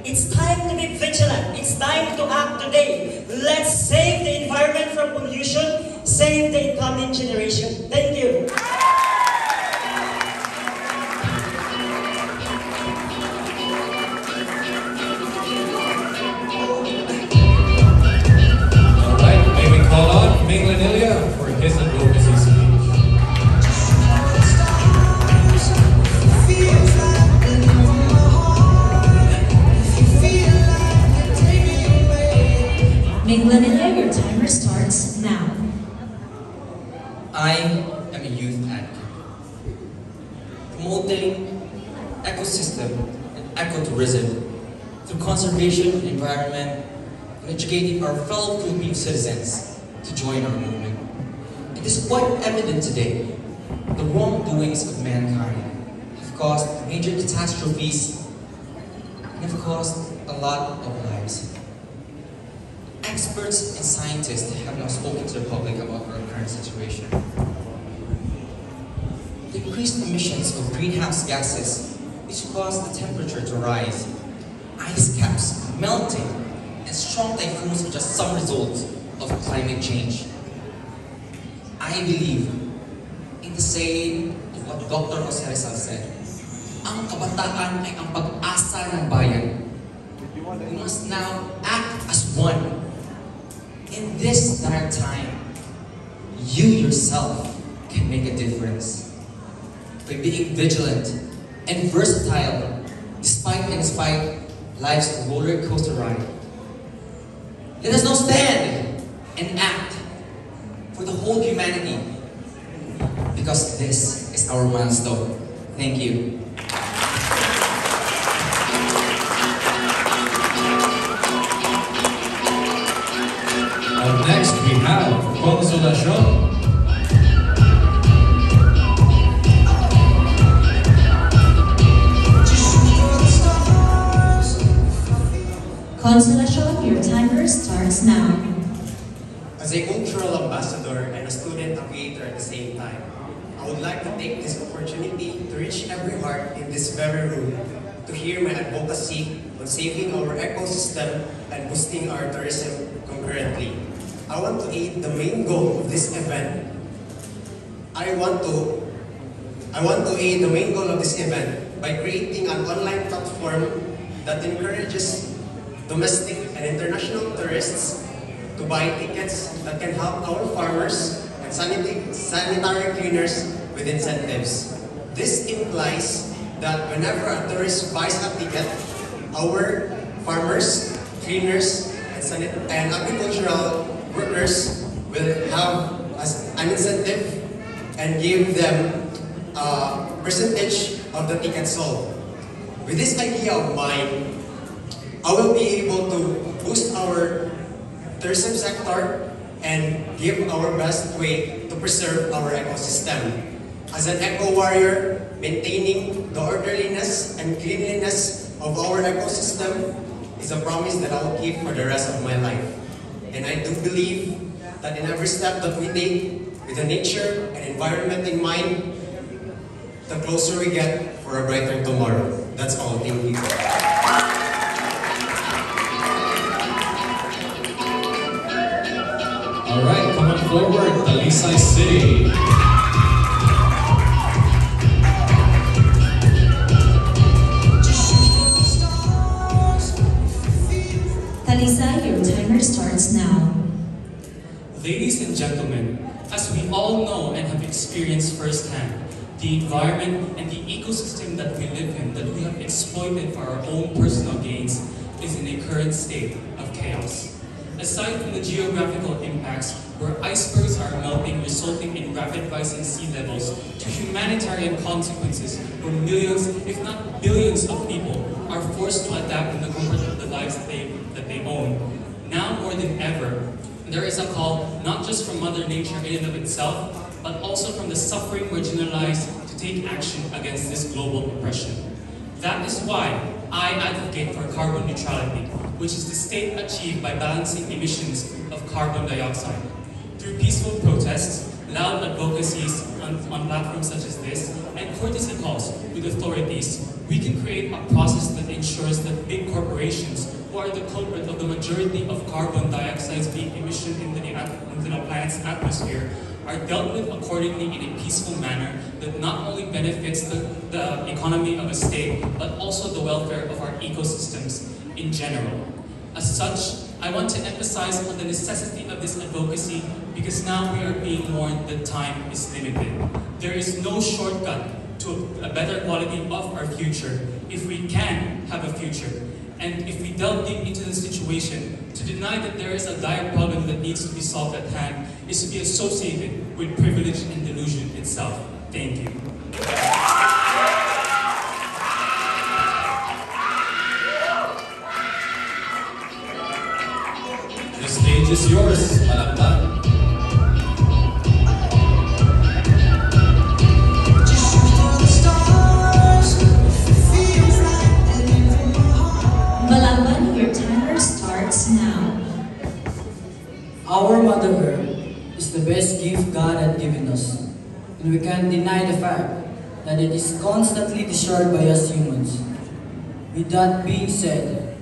It's time to be vigilant. It's time to act today. Let's save the environment from pollution, save the incoming generation. Thank you. All right, may we call on Ming for his advocacy speech. Minglanilla, your timer starts now. I am a youth advocate, promoting ecosystem and ecotourism through conservation, environment, and educating our fellow Filipino citizens to join our movement. It is quite evident today the wrongdoings of mankind have caused major catastrophes and have caused a lot of lives. Experts and scientists have now spoken to the public about our current situation. The increased emissions of greenhouse gases which cause the temperature to rise, ice caps melting, and strong typhoons are just some results of climate change. I believe in the saying of what Dr. Jose Rizal said, ang kabataan ay ang pag-asa ng bayan. We must now act as one. In this dark time, you yourself can make a difference by being vigilant and versatile despite life's roller coaster ride. Let us now stand and act for the whole humanity because this is our milestone. Thank you. Up next, we have Consolacion. Consolacion, your timer starts now. As a cultural ambassador and a student creator at the same time, I would like to take this opportunity to reach every heart in this very room to hear my advocacy on saving our ecosystem and boosting our tourism concurrently. I want to aid the main goal of this event. I want to aid the main goal of this event by creating an online platform that encourages domestic and international tourists to buy tickets that can help our farmers and sanitary cleaners with incentives. This implies that whenever a tourist buys a ticket, our farmers, cleaners, and agricultural workers will have an incentive and give them a percentage of the ticket sold. With this idea of mine, I will be able to boost our tourism sector and give our best way to preserve our ecosystem. As an eco-warrior, maintaining the orderliness and cleanliness of our ecosystem is a promise that I will keep for the rest of my life. And I do believe that in every step that we take with the nature and environment in mind, the closer we get for a brighter tomorrow. That's all. Thank you. All right, coming forward, Talisay City. Talisay, your timer starts now. Ladies and gentlemen, as we all know and have experienced firsthand, the environment and the ecosystem that we live in, that we have exploited for our own personal gains, is in a current state of chaos. Aside from the geographical impacts, where icebergs are melting, resulting in rapid rise in sea levels, to humanitarian consequences, where millions, if not billions of people, are forced to adapt in the comfort of the lives that they own. Now more than ever, there is a call not just from Mother Nature in and of itself, but also from the suffering marginalized to take action against this global oppression. That is why I advocate for carbon neutrality, which is the state achieved by balancing emissions of carbon dioxide. Through peaceful protests, loud advocacies on platforms such as this, and courtesy calls with authorities, we can create a process that ensures that big corporations, who are the culprit of the majority of carbon dioxide's being emission into the planet's atmosphere, are dealt with accordingly in a peaceful manner that not only benefits the economy of a state, but also the welfare of our ecosystems in general. As such, I want to emphasize on the necessity of this advocacy because now we are being warned that time is limited. There is no shortcut to a better quality of our future if we can have a future. And if we delve deep into the situation, to deny that there is a dire problem that needs to be solved at hand is to be associated with privilege and delusion itself. Thank you. The stage is yours, Malakban. Malakban, your timer starts now. Our Mother Earth is the best gift God had given us, and we can't deny the fact that it is constantly destroyed by us humans. With that being said,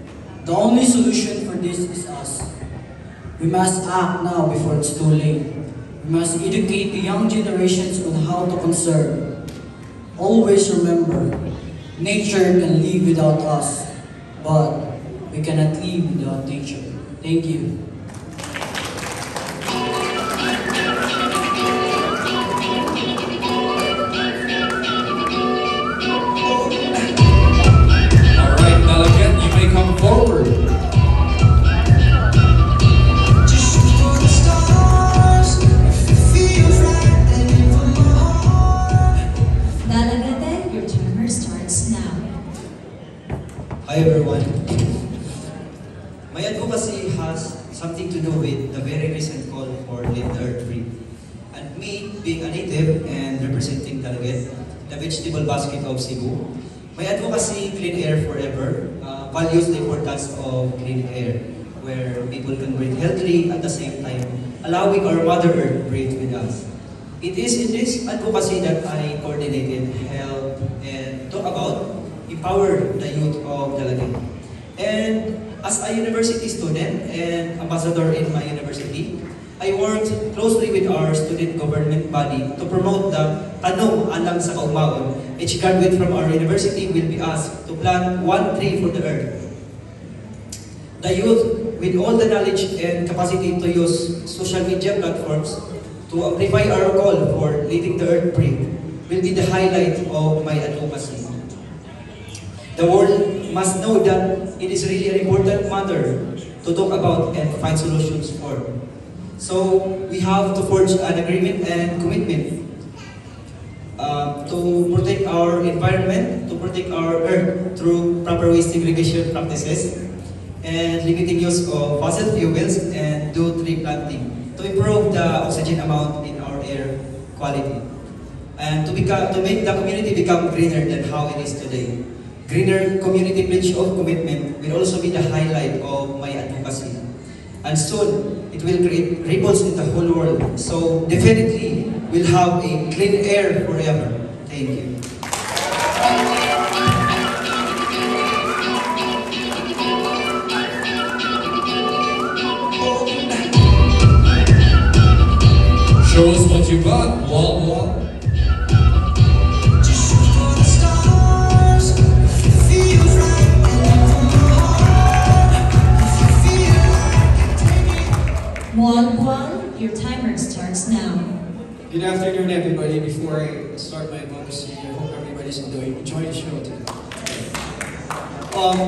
the only solution for this is us. We must act now before it's too late. We must educate the young generations on how to conserve. Always remember, nature can live without us, but we cannot live without nature. Thank you. Alright, delegate, you may come forward. Delegate, your timer starts now. Hi everyone. My advocacy has something to do with the very recent call for Let the Earth Breathe. And me, being a native and representing delegate, the vegetable basket of Cebu, my advocacy, Clean Air Forever, values the importance of clean air, where people can breathe healthily at the same time, allowing our Mother Earth breathe with us. It is in this advocacy that I coordinated, help, and talk about empower the youth of Dalagan. And as a university student and ambassador in my university, I worked closely with our student government body to promote the Tanong Alang sa Kaugmaon. Each graduate from our university will be asked to plant one tree for the earth. The youth, with all the knowledge and capacity to use social media platforms to amplify our call for letting the earth breathe, will be the highlight of my advocacy. The world must know that it is really an important matter to talk about and find solutions for. So we have to forge an agreement and commitment to protect our environment, to protect our earth through proper waste segregation practices and limiting use of fossil fuels and do tree planting to improve the oxygen amount in our air quality and to make the community become greener than how it is today. Greener community pledge of commitment will also be the highlight of my advocacy. And soon, it will create ripples in the whole world. So definitely, we'll have a clean air forever. Thank you. Show us what you got, wall. Juan, your timer starts now. Good afternoon, everybody. Before I start my advocacy, I hope everybody's enjoying the show today.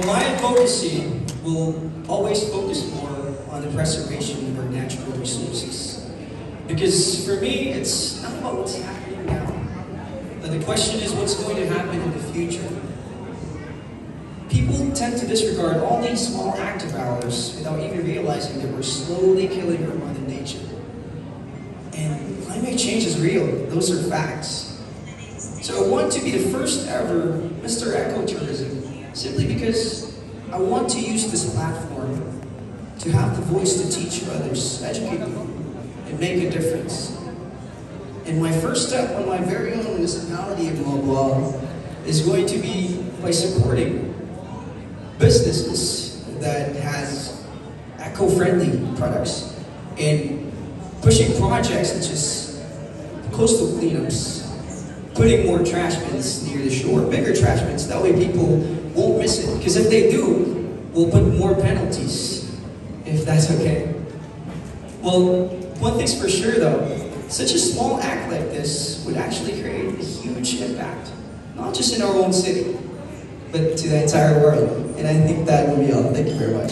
My advocacy will always focus more on the preservation of our natural resources. Because for me, it's not about what's happening now. But the question is what's going to happen in the future. people tend to disregard all these small acts of ours without even realizing that we're slowly killing our mother nature. And climate change is real. Those are facts. So I want to be the first ever Mr. Ecotourism, simply because I want to use this platform to have the voice to teach others, educate them, and make a difference. And my first step on my very own municipality of Malboa is going to be by supporting businesses that has eco-friendly products and pushing projects such as coastal cleanups, putting more trash bins near the shore, bigger trash bins, that way people won't miss it. Because if they do, we'll put more penalties, if that's okay. Well, one thing's for sure though, such a small act like this would actually create a huge impact, not just in our own city, but to the entire world. And I think that will be all. Thank you very much.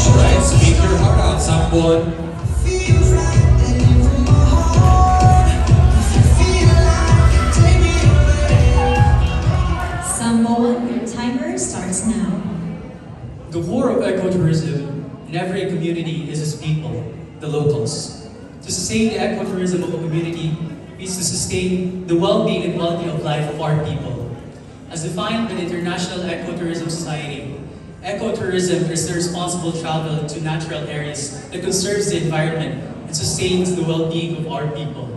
Alright, speaker, how about someone? Your timer starts now. The core of ecotourism in every community is its people, the locals. To sustain the ecotourism of a community means to sustain the well-being and quality of life of our people. As defined by the International Ecotourism Society, ecotourism is the responsible travel to natural areas that conserves the environment and sustains the well-being of our people.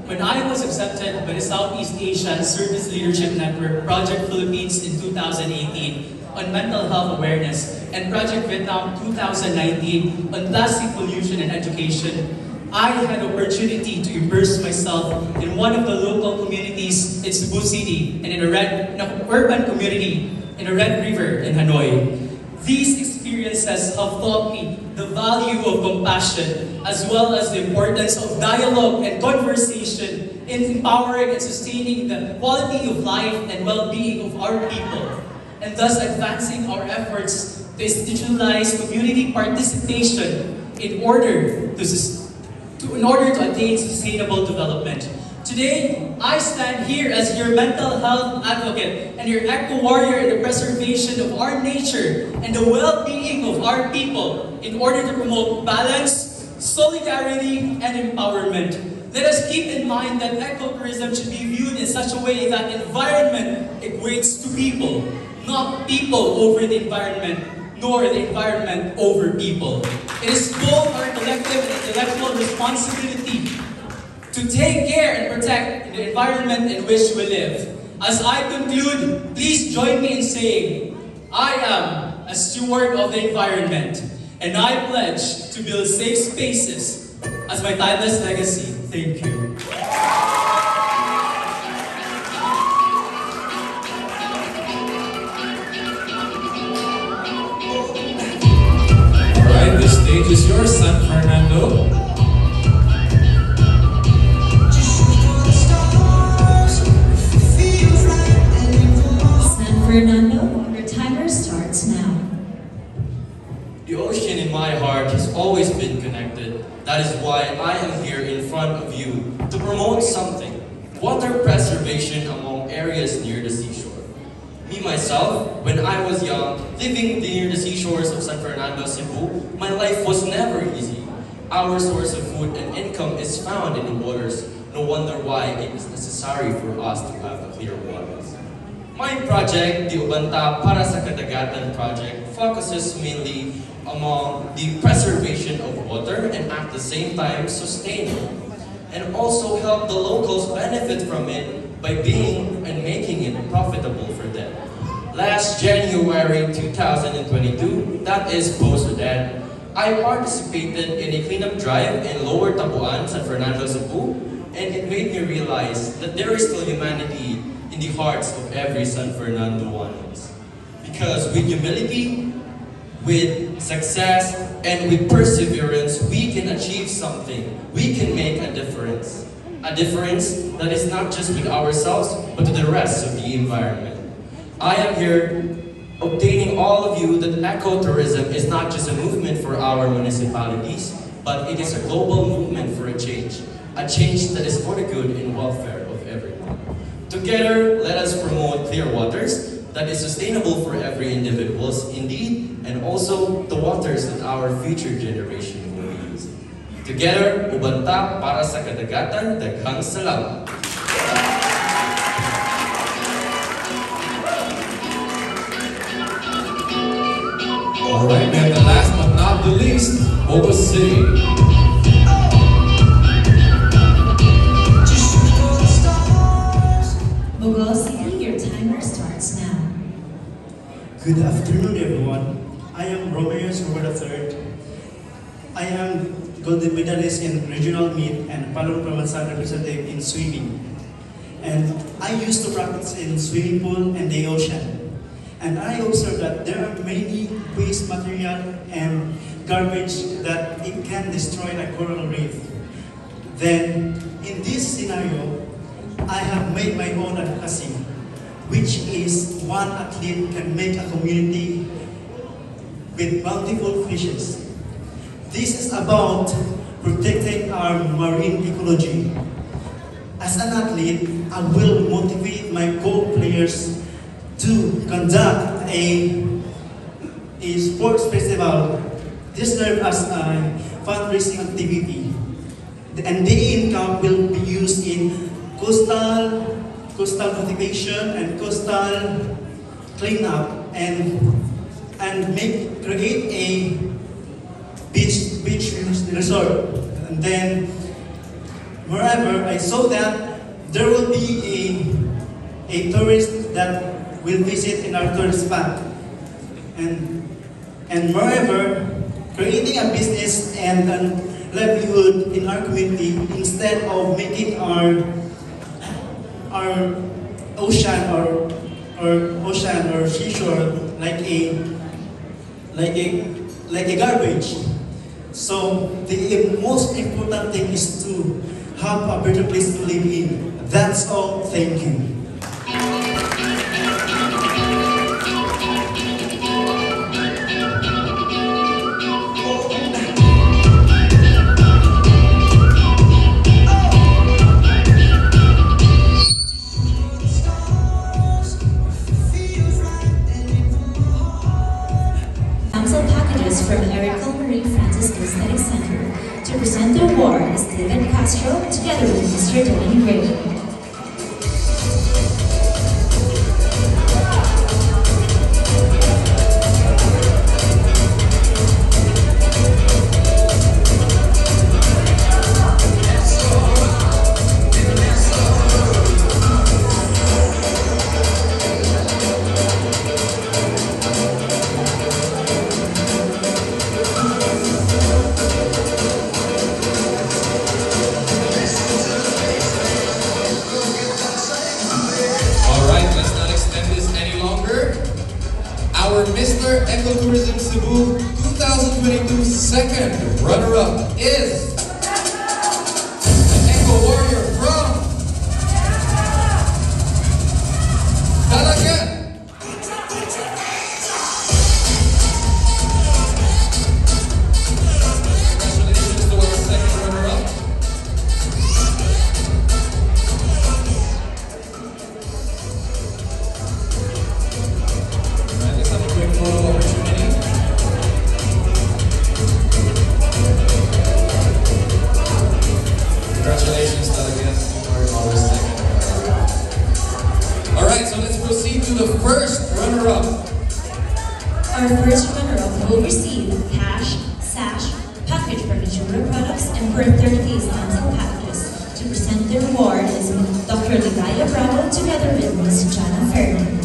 When I was accepted by the Southeast Asia Service Leadership Network Project Philippines in 2018 on mental health awareness and Project Vietnam 2019 on plastic pollution and education, I had the opportunity to immerse myself in one of the local communities in Cebu City and in an urban community in the Red River in Hanoi. These experiences have taught me the value of compassion as well as the importance of dialogue and conversation in empowering and sustaining the quality of life and well-being of our people, and thus advancing our efforts to institutionalize community participation in order to attain sustainable development. Today, I stand here as your mental health advocate and your eco-warrior in the preservation of our nature and the well-being of our people in order to promote balance, solidarity, and empowerment. Let us keep in mind that ecotourism should be viewed in such a way that environment equates to people, not people over the environment, nor the environment over people. It is both our collective and intellectual responsibility to take care and protect the environment in which we live. As I conclude, please join me in saying, I am a steward of the environment, and I pledge to build safe spaces as my timeless legacy. Thank you. Alright, this stage is yours, San Fernando. Fernando, your timer starts now. The ocean in my heart has always been connected. That is why I am here in front of you to promote something: water preservation among areas near the seashore. Me myself, when I was young, living near the seashores of San Fernando, Cebu, my life was never easy. Our source of food and income is found in the waters. No wonder why it is necessary for us to have clear waters. My project, the Ubanta Para sa Kadagatan project, focuses mainly among the preservation of water and at the same time sustain it, and also help the locals benefit from it by being and making it profitable for them. Last January 2022, that is post-Sudan, I participated in a cleanup drive in Lower Tabuan, San Fernando, Cebu, and it made me realize that there is still humanity in the hearts of every San Fernandoans. Because with humility, with success, and with perseverance, we can achieve something. We can make a difference. A difference that is not just with ourselves, but to the rest of the environment. I am here obtaining all of you that ecotourism is not just a movement for our municipalities, but it is a global movement for a change that is for the good and welfare of everyone. Together, let us promote clear waters that is sustainable for every individual, indeed, and also the waters that our future generation will be using. Together, ubanta para sa kadagatan, daghang salamat. Alright, and the last but not the least, Boba City. Bogo City, your timer starts now. Good afternoon, everyone. I am Romeo Robert III. I am gold medalist in regional meet and Palong Provincial representative in swimming. And I used to practice in swimming pool and the ocean. And I observed that there are many waste material and garbage that it can destroy a coral reef. Then, in this scenario, I have made my own advocacy, which is one athlete can make a community with bountiful fishes. This is about protecting our marine ecology. As an athlete, I will motivate my co-players to conduct a sports festival. This serves as a fundraising activity. And the income will be used in coastal cultivation and coastal cleanup and create a beach resort. And then, moreover, I saw that there will be a tourist that will visit in our tourist spot. And moreover, creating a business and a livelihood in our community instead of making our ocean or seashore like a garbage. So the most important thing is to have a better place to live in. That's all. Thank you. To present the award is David Castro together with Mr. Danny Gray. Our Mr. Ecotourism Cebu 2022 second runner-up is an Eco Warrior from Dalagan. Congratulations to our second runner-up. Congratulations, Dalagan. You are our second runner-up. Alright, so let's proceed to the first runner-up. Our first runner-up will receive cash, sash, package furniture products, and for 30 days dental packages. To present their award is Dr. Ligaya Bravo together with Ms. Jana Fernan.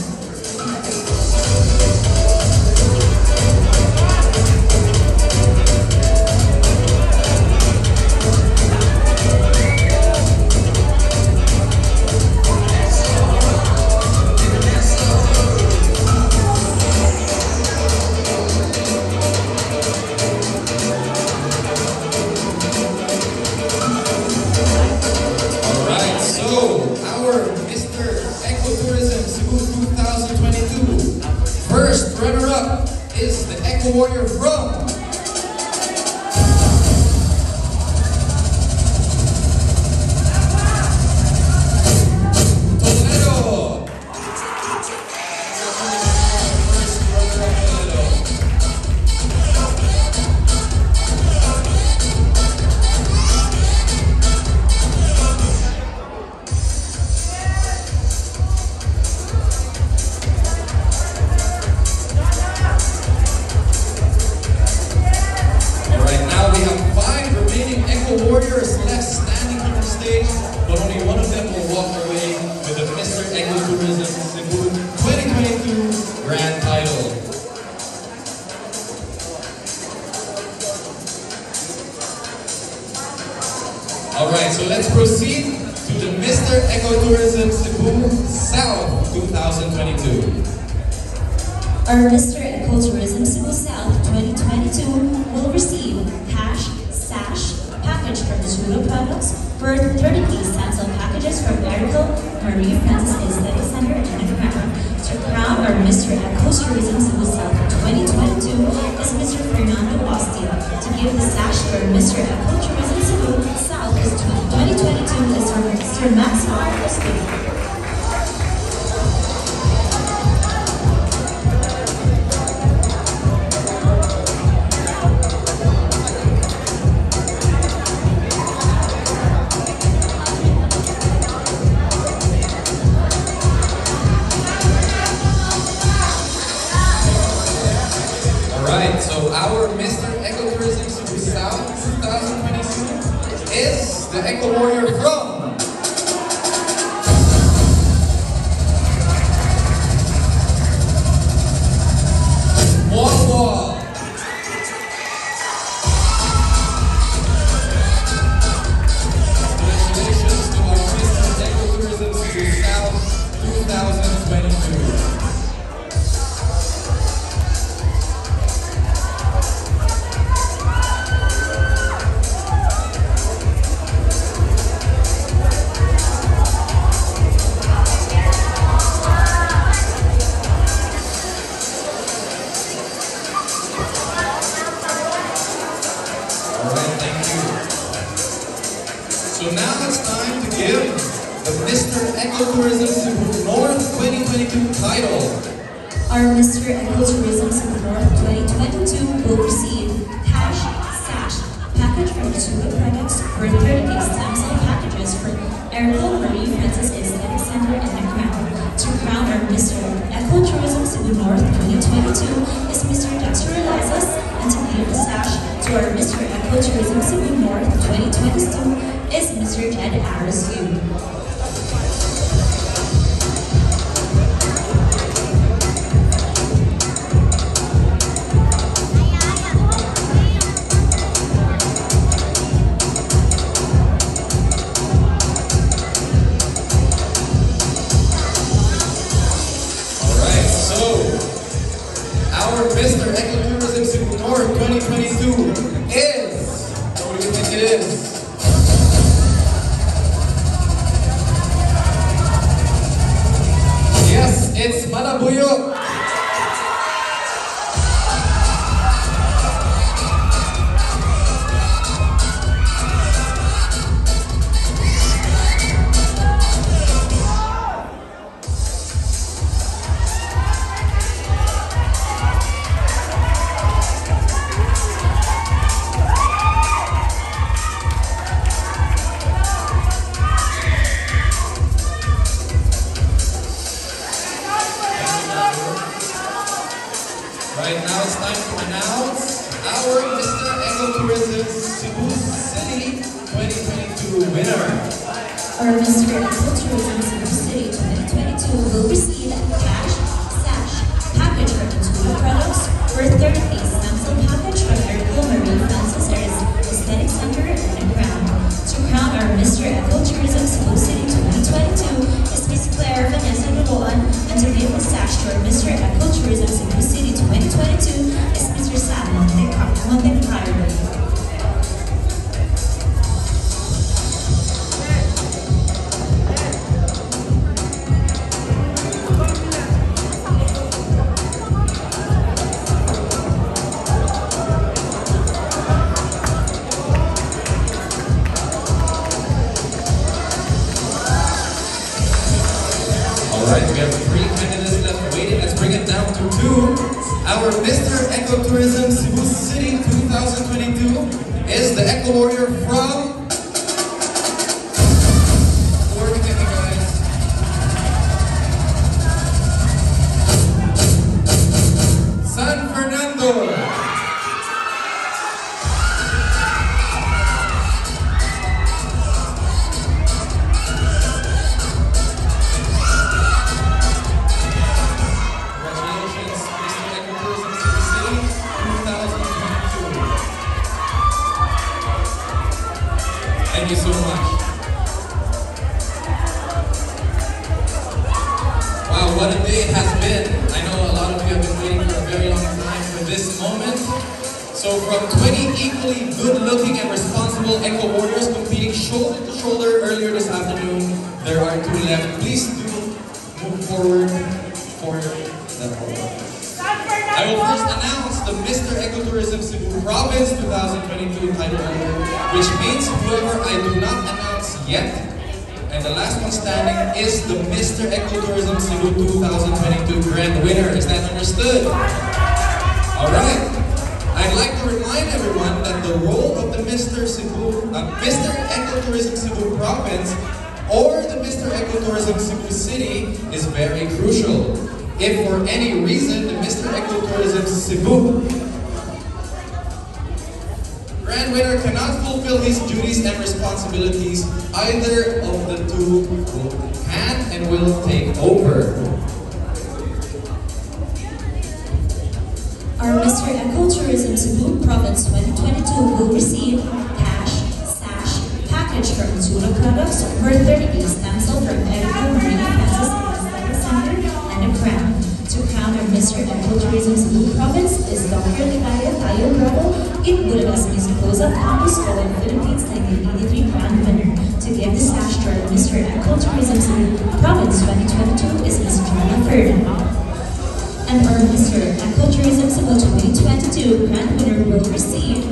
Alright, so our Mr. Ecotourism Cebu Alright, so let's proceed to the Mr. Ecotourism Cebu South 2022. Our Mr. Ecotourism Cebu South 2022 will receive cash, sash, package from the Sulo products for 30-piece sample packages from Erico, Marie Francis Aesthetic Center, and Crown. To crown our Mr. Ecotourism Cebu South 2022 is Mr. Fernando Bastia. To give the sash for Mr. Ecotourism Cebu South is 2022 is Mr. Maximo Castillo. Alright, so our Mr. Ecotourism Cebu South 2022 is the Eco Warrior from Wall. Congratulations to our Mr. Ecotourism Cebu South 2022. So now it's time to give the Mr. Ecotourism Cebu North 2022 title. Our Mr. Ecotourism Cebu North 2022 will receive cash, sash, package from the Suga products for 30-piece sample packages from Erico, Marie Francis Aesthetic Center, and Crown. To crown our Mr. Ecotourism Cebu North 2022 is Mr. Dexter Elizas, and to give the sash to our Mr. Ecotourism Cebu North 2022 is Mr. Jed Arisu. Alright, so our Mr. Ecotourism Cebu North 2022 is, what do you think it is? Yes, it's Malabuyo. Right now it's time to announce our Mr. Ecotourism Cebu City 2022 winner. Our Mr. Ecotourism Cebu City 2022 will receive cash, sash, package from the Suga products for 30-piece sample package from Erico, Marie Francis Aesthetic Center, and Crown. To crown our Mr. Ecotourism Cebu City 2022 is Miss Claire Vanessa Galoan, and to give the sash to our Mr. Ecotourism Cebu City 2022 is Mr. Sam Montecarlo. Alright, we have 3 candidates left waiting. Let's bring it down to 2. Our Mr. Ecotourism Cebu City 2022 is the Eco Warrior from... Where are we thinking, guys? San Fernando. Thank you so much. Wow, what a day it has been. I know a lot of you have been waiting for a very long time for this moment. So from 20 equally good-looking and responsible Echo Warriors competing shoulder to shoulder earlier this afternoon, there are 2 left. Please do move forward for the photo. I will first announce the Mr. Ecotourism Cebu Province 2022 title holder, which means whoever I do not announce yet. And the last one standing is the Mr. Ecotourism Cebu 2022 grand winner. Is that understood? Alright. I'd like to remind everyone that the role of the Mr. Ecotourism Cebu Province or the Mr. Ecotourism Cebu City is very crucial. If for any reason the Mr. Ecotourism Cebu grand winner cannot fulfill his duties and responsibilities, either of the 2 can and will take over. Our Mr. Ecotourism Cebu Province 2022 will receive cash, sash, package from Tuna Products, worth 30 days stem cell from Erico Marina Francis Aesthetic Center, and a crown. To crown our Mr. Ecotourism Cebu Province is Dr. Ligaya Tayo Bravo, in Budapest Music Close-Up Campus School in Philippines 1983 grand winner. To give the sash to our Mr. Ecotourism Cebu Province 2022 is Ms. Joanna Ferdinand. And our Mr. Ecotourism Cebu 2022 grand winner will receive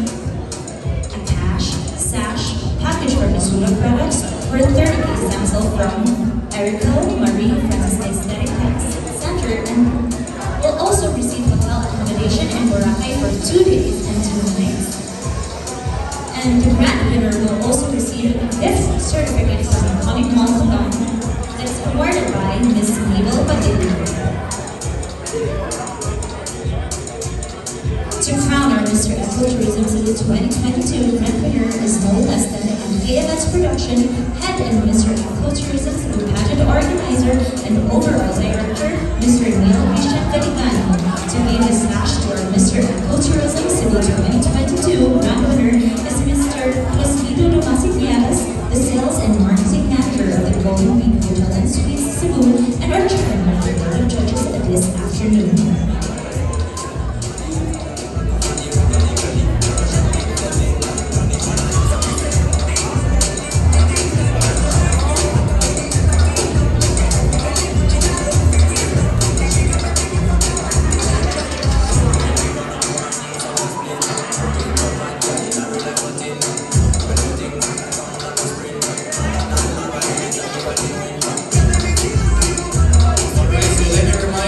a cash, sash, package from Tuna Products for 30 days stem cell from Erico Marie Francis Aesthetic Center, and will also receive hotel accommodation in Boracay for 2 days and 2 nights. And the grand winner will also receive a gift certificate from Iconic Mall Cologne that is awarded by Ms. Mabel Padilla. To crown our Mr. Ecotourism Cebu 2022 grand winner is no less than KMS Production Head and Mr. Ecotourism Cebu Pageant Organizer and Overall Director, Mr. Neil Christian Felicano. To give his sash to our Mr. Ecotourism Cebu 2022 grand winner is Mr. Placido Domasigliaras, the Sales and Marketing Manager of the Golden Beach Hotel and Suites Cebu, and our Chairman of the Board of Judges this afternoon.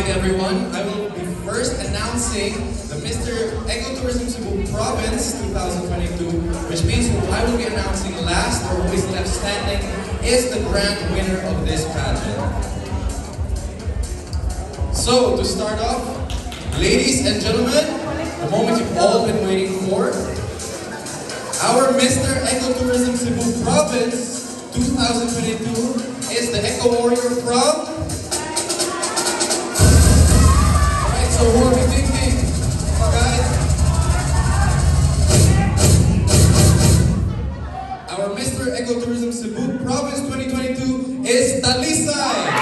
Everyone, I will be first announcing the Mr. Ecotourism Cebu Province 2022, which means who I will be announcing last, or who is left standing, is the grand winner of this pageant. So, to start off, ladies and gentlemen, the moment you've all been waiting for, our Mr. Ecotourism Cebu Province 2022 is the Echo Warrior from... So who are we thinking, guys? Our Mr. Ecotourism Cebu Province 2022 is Talisay.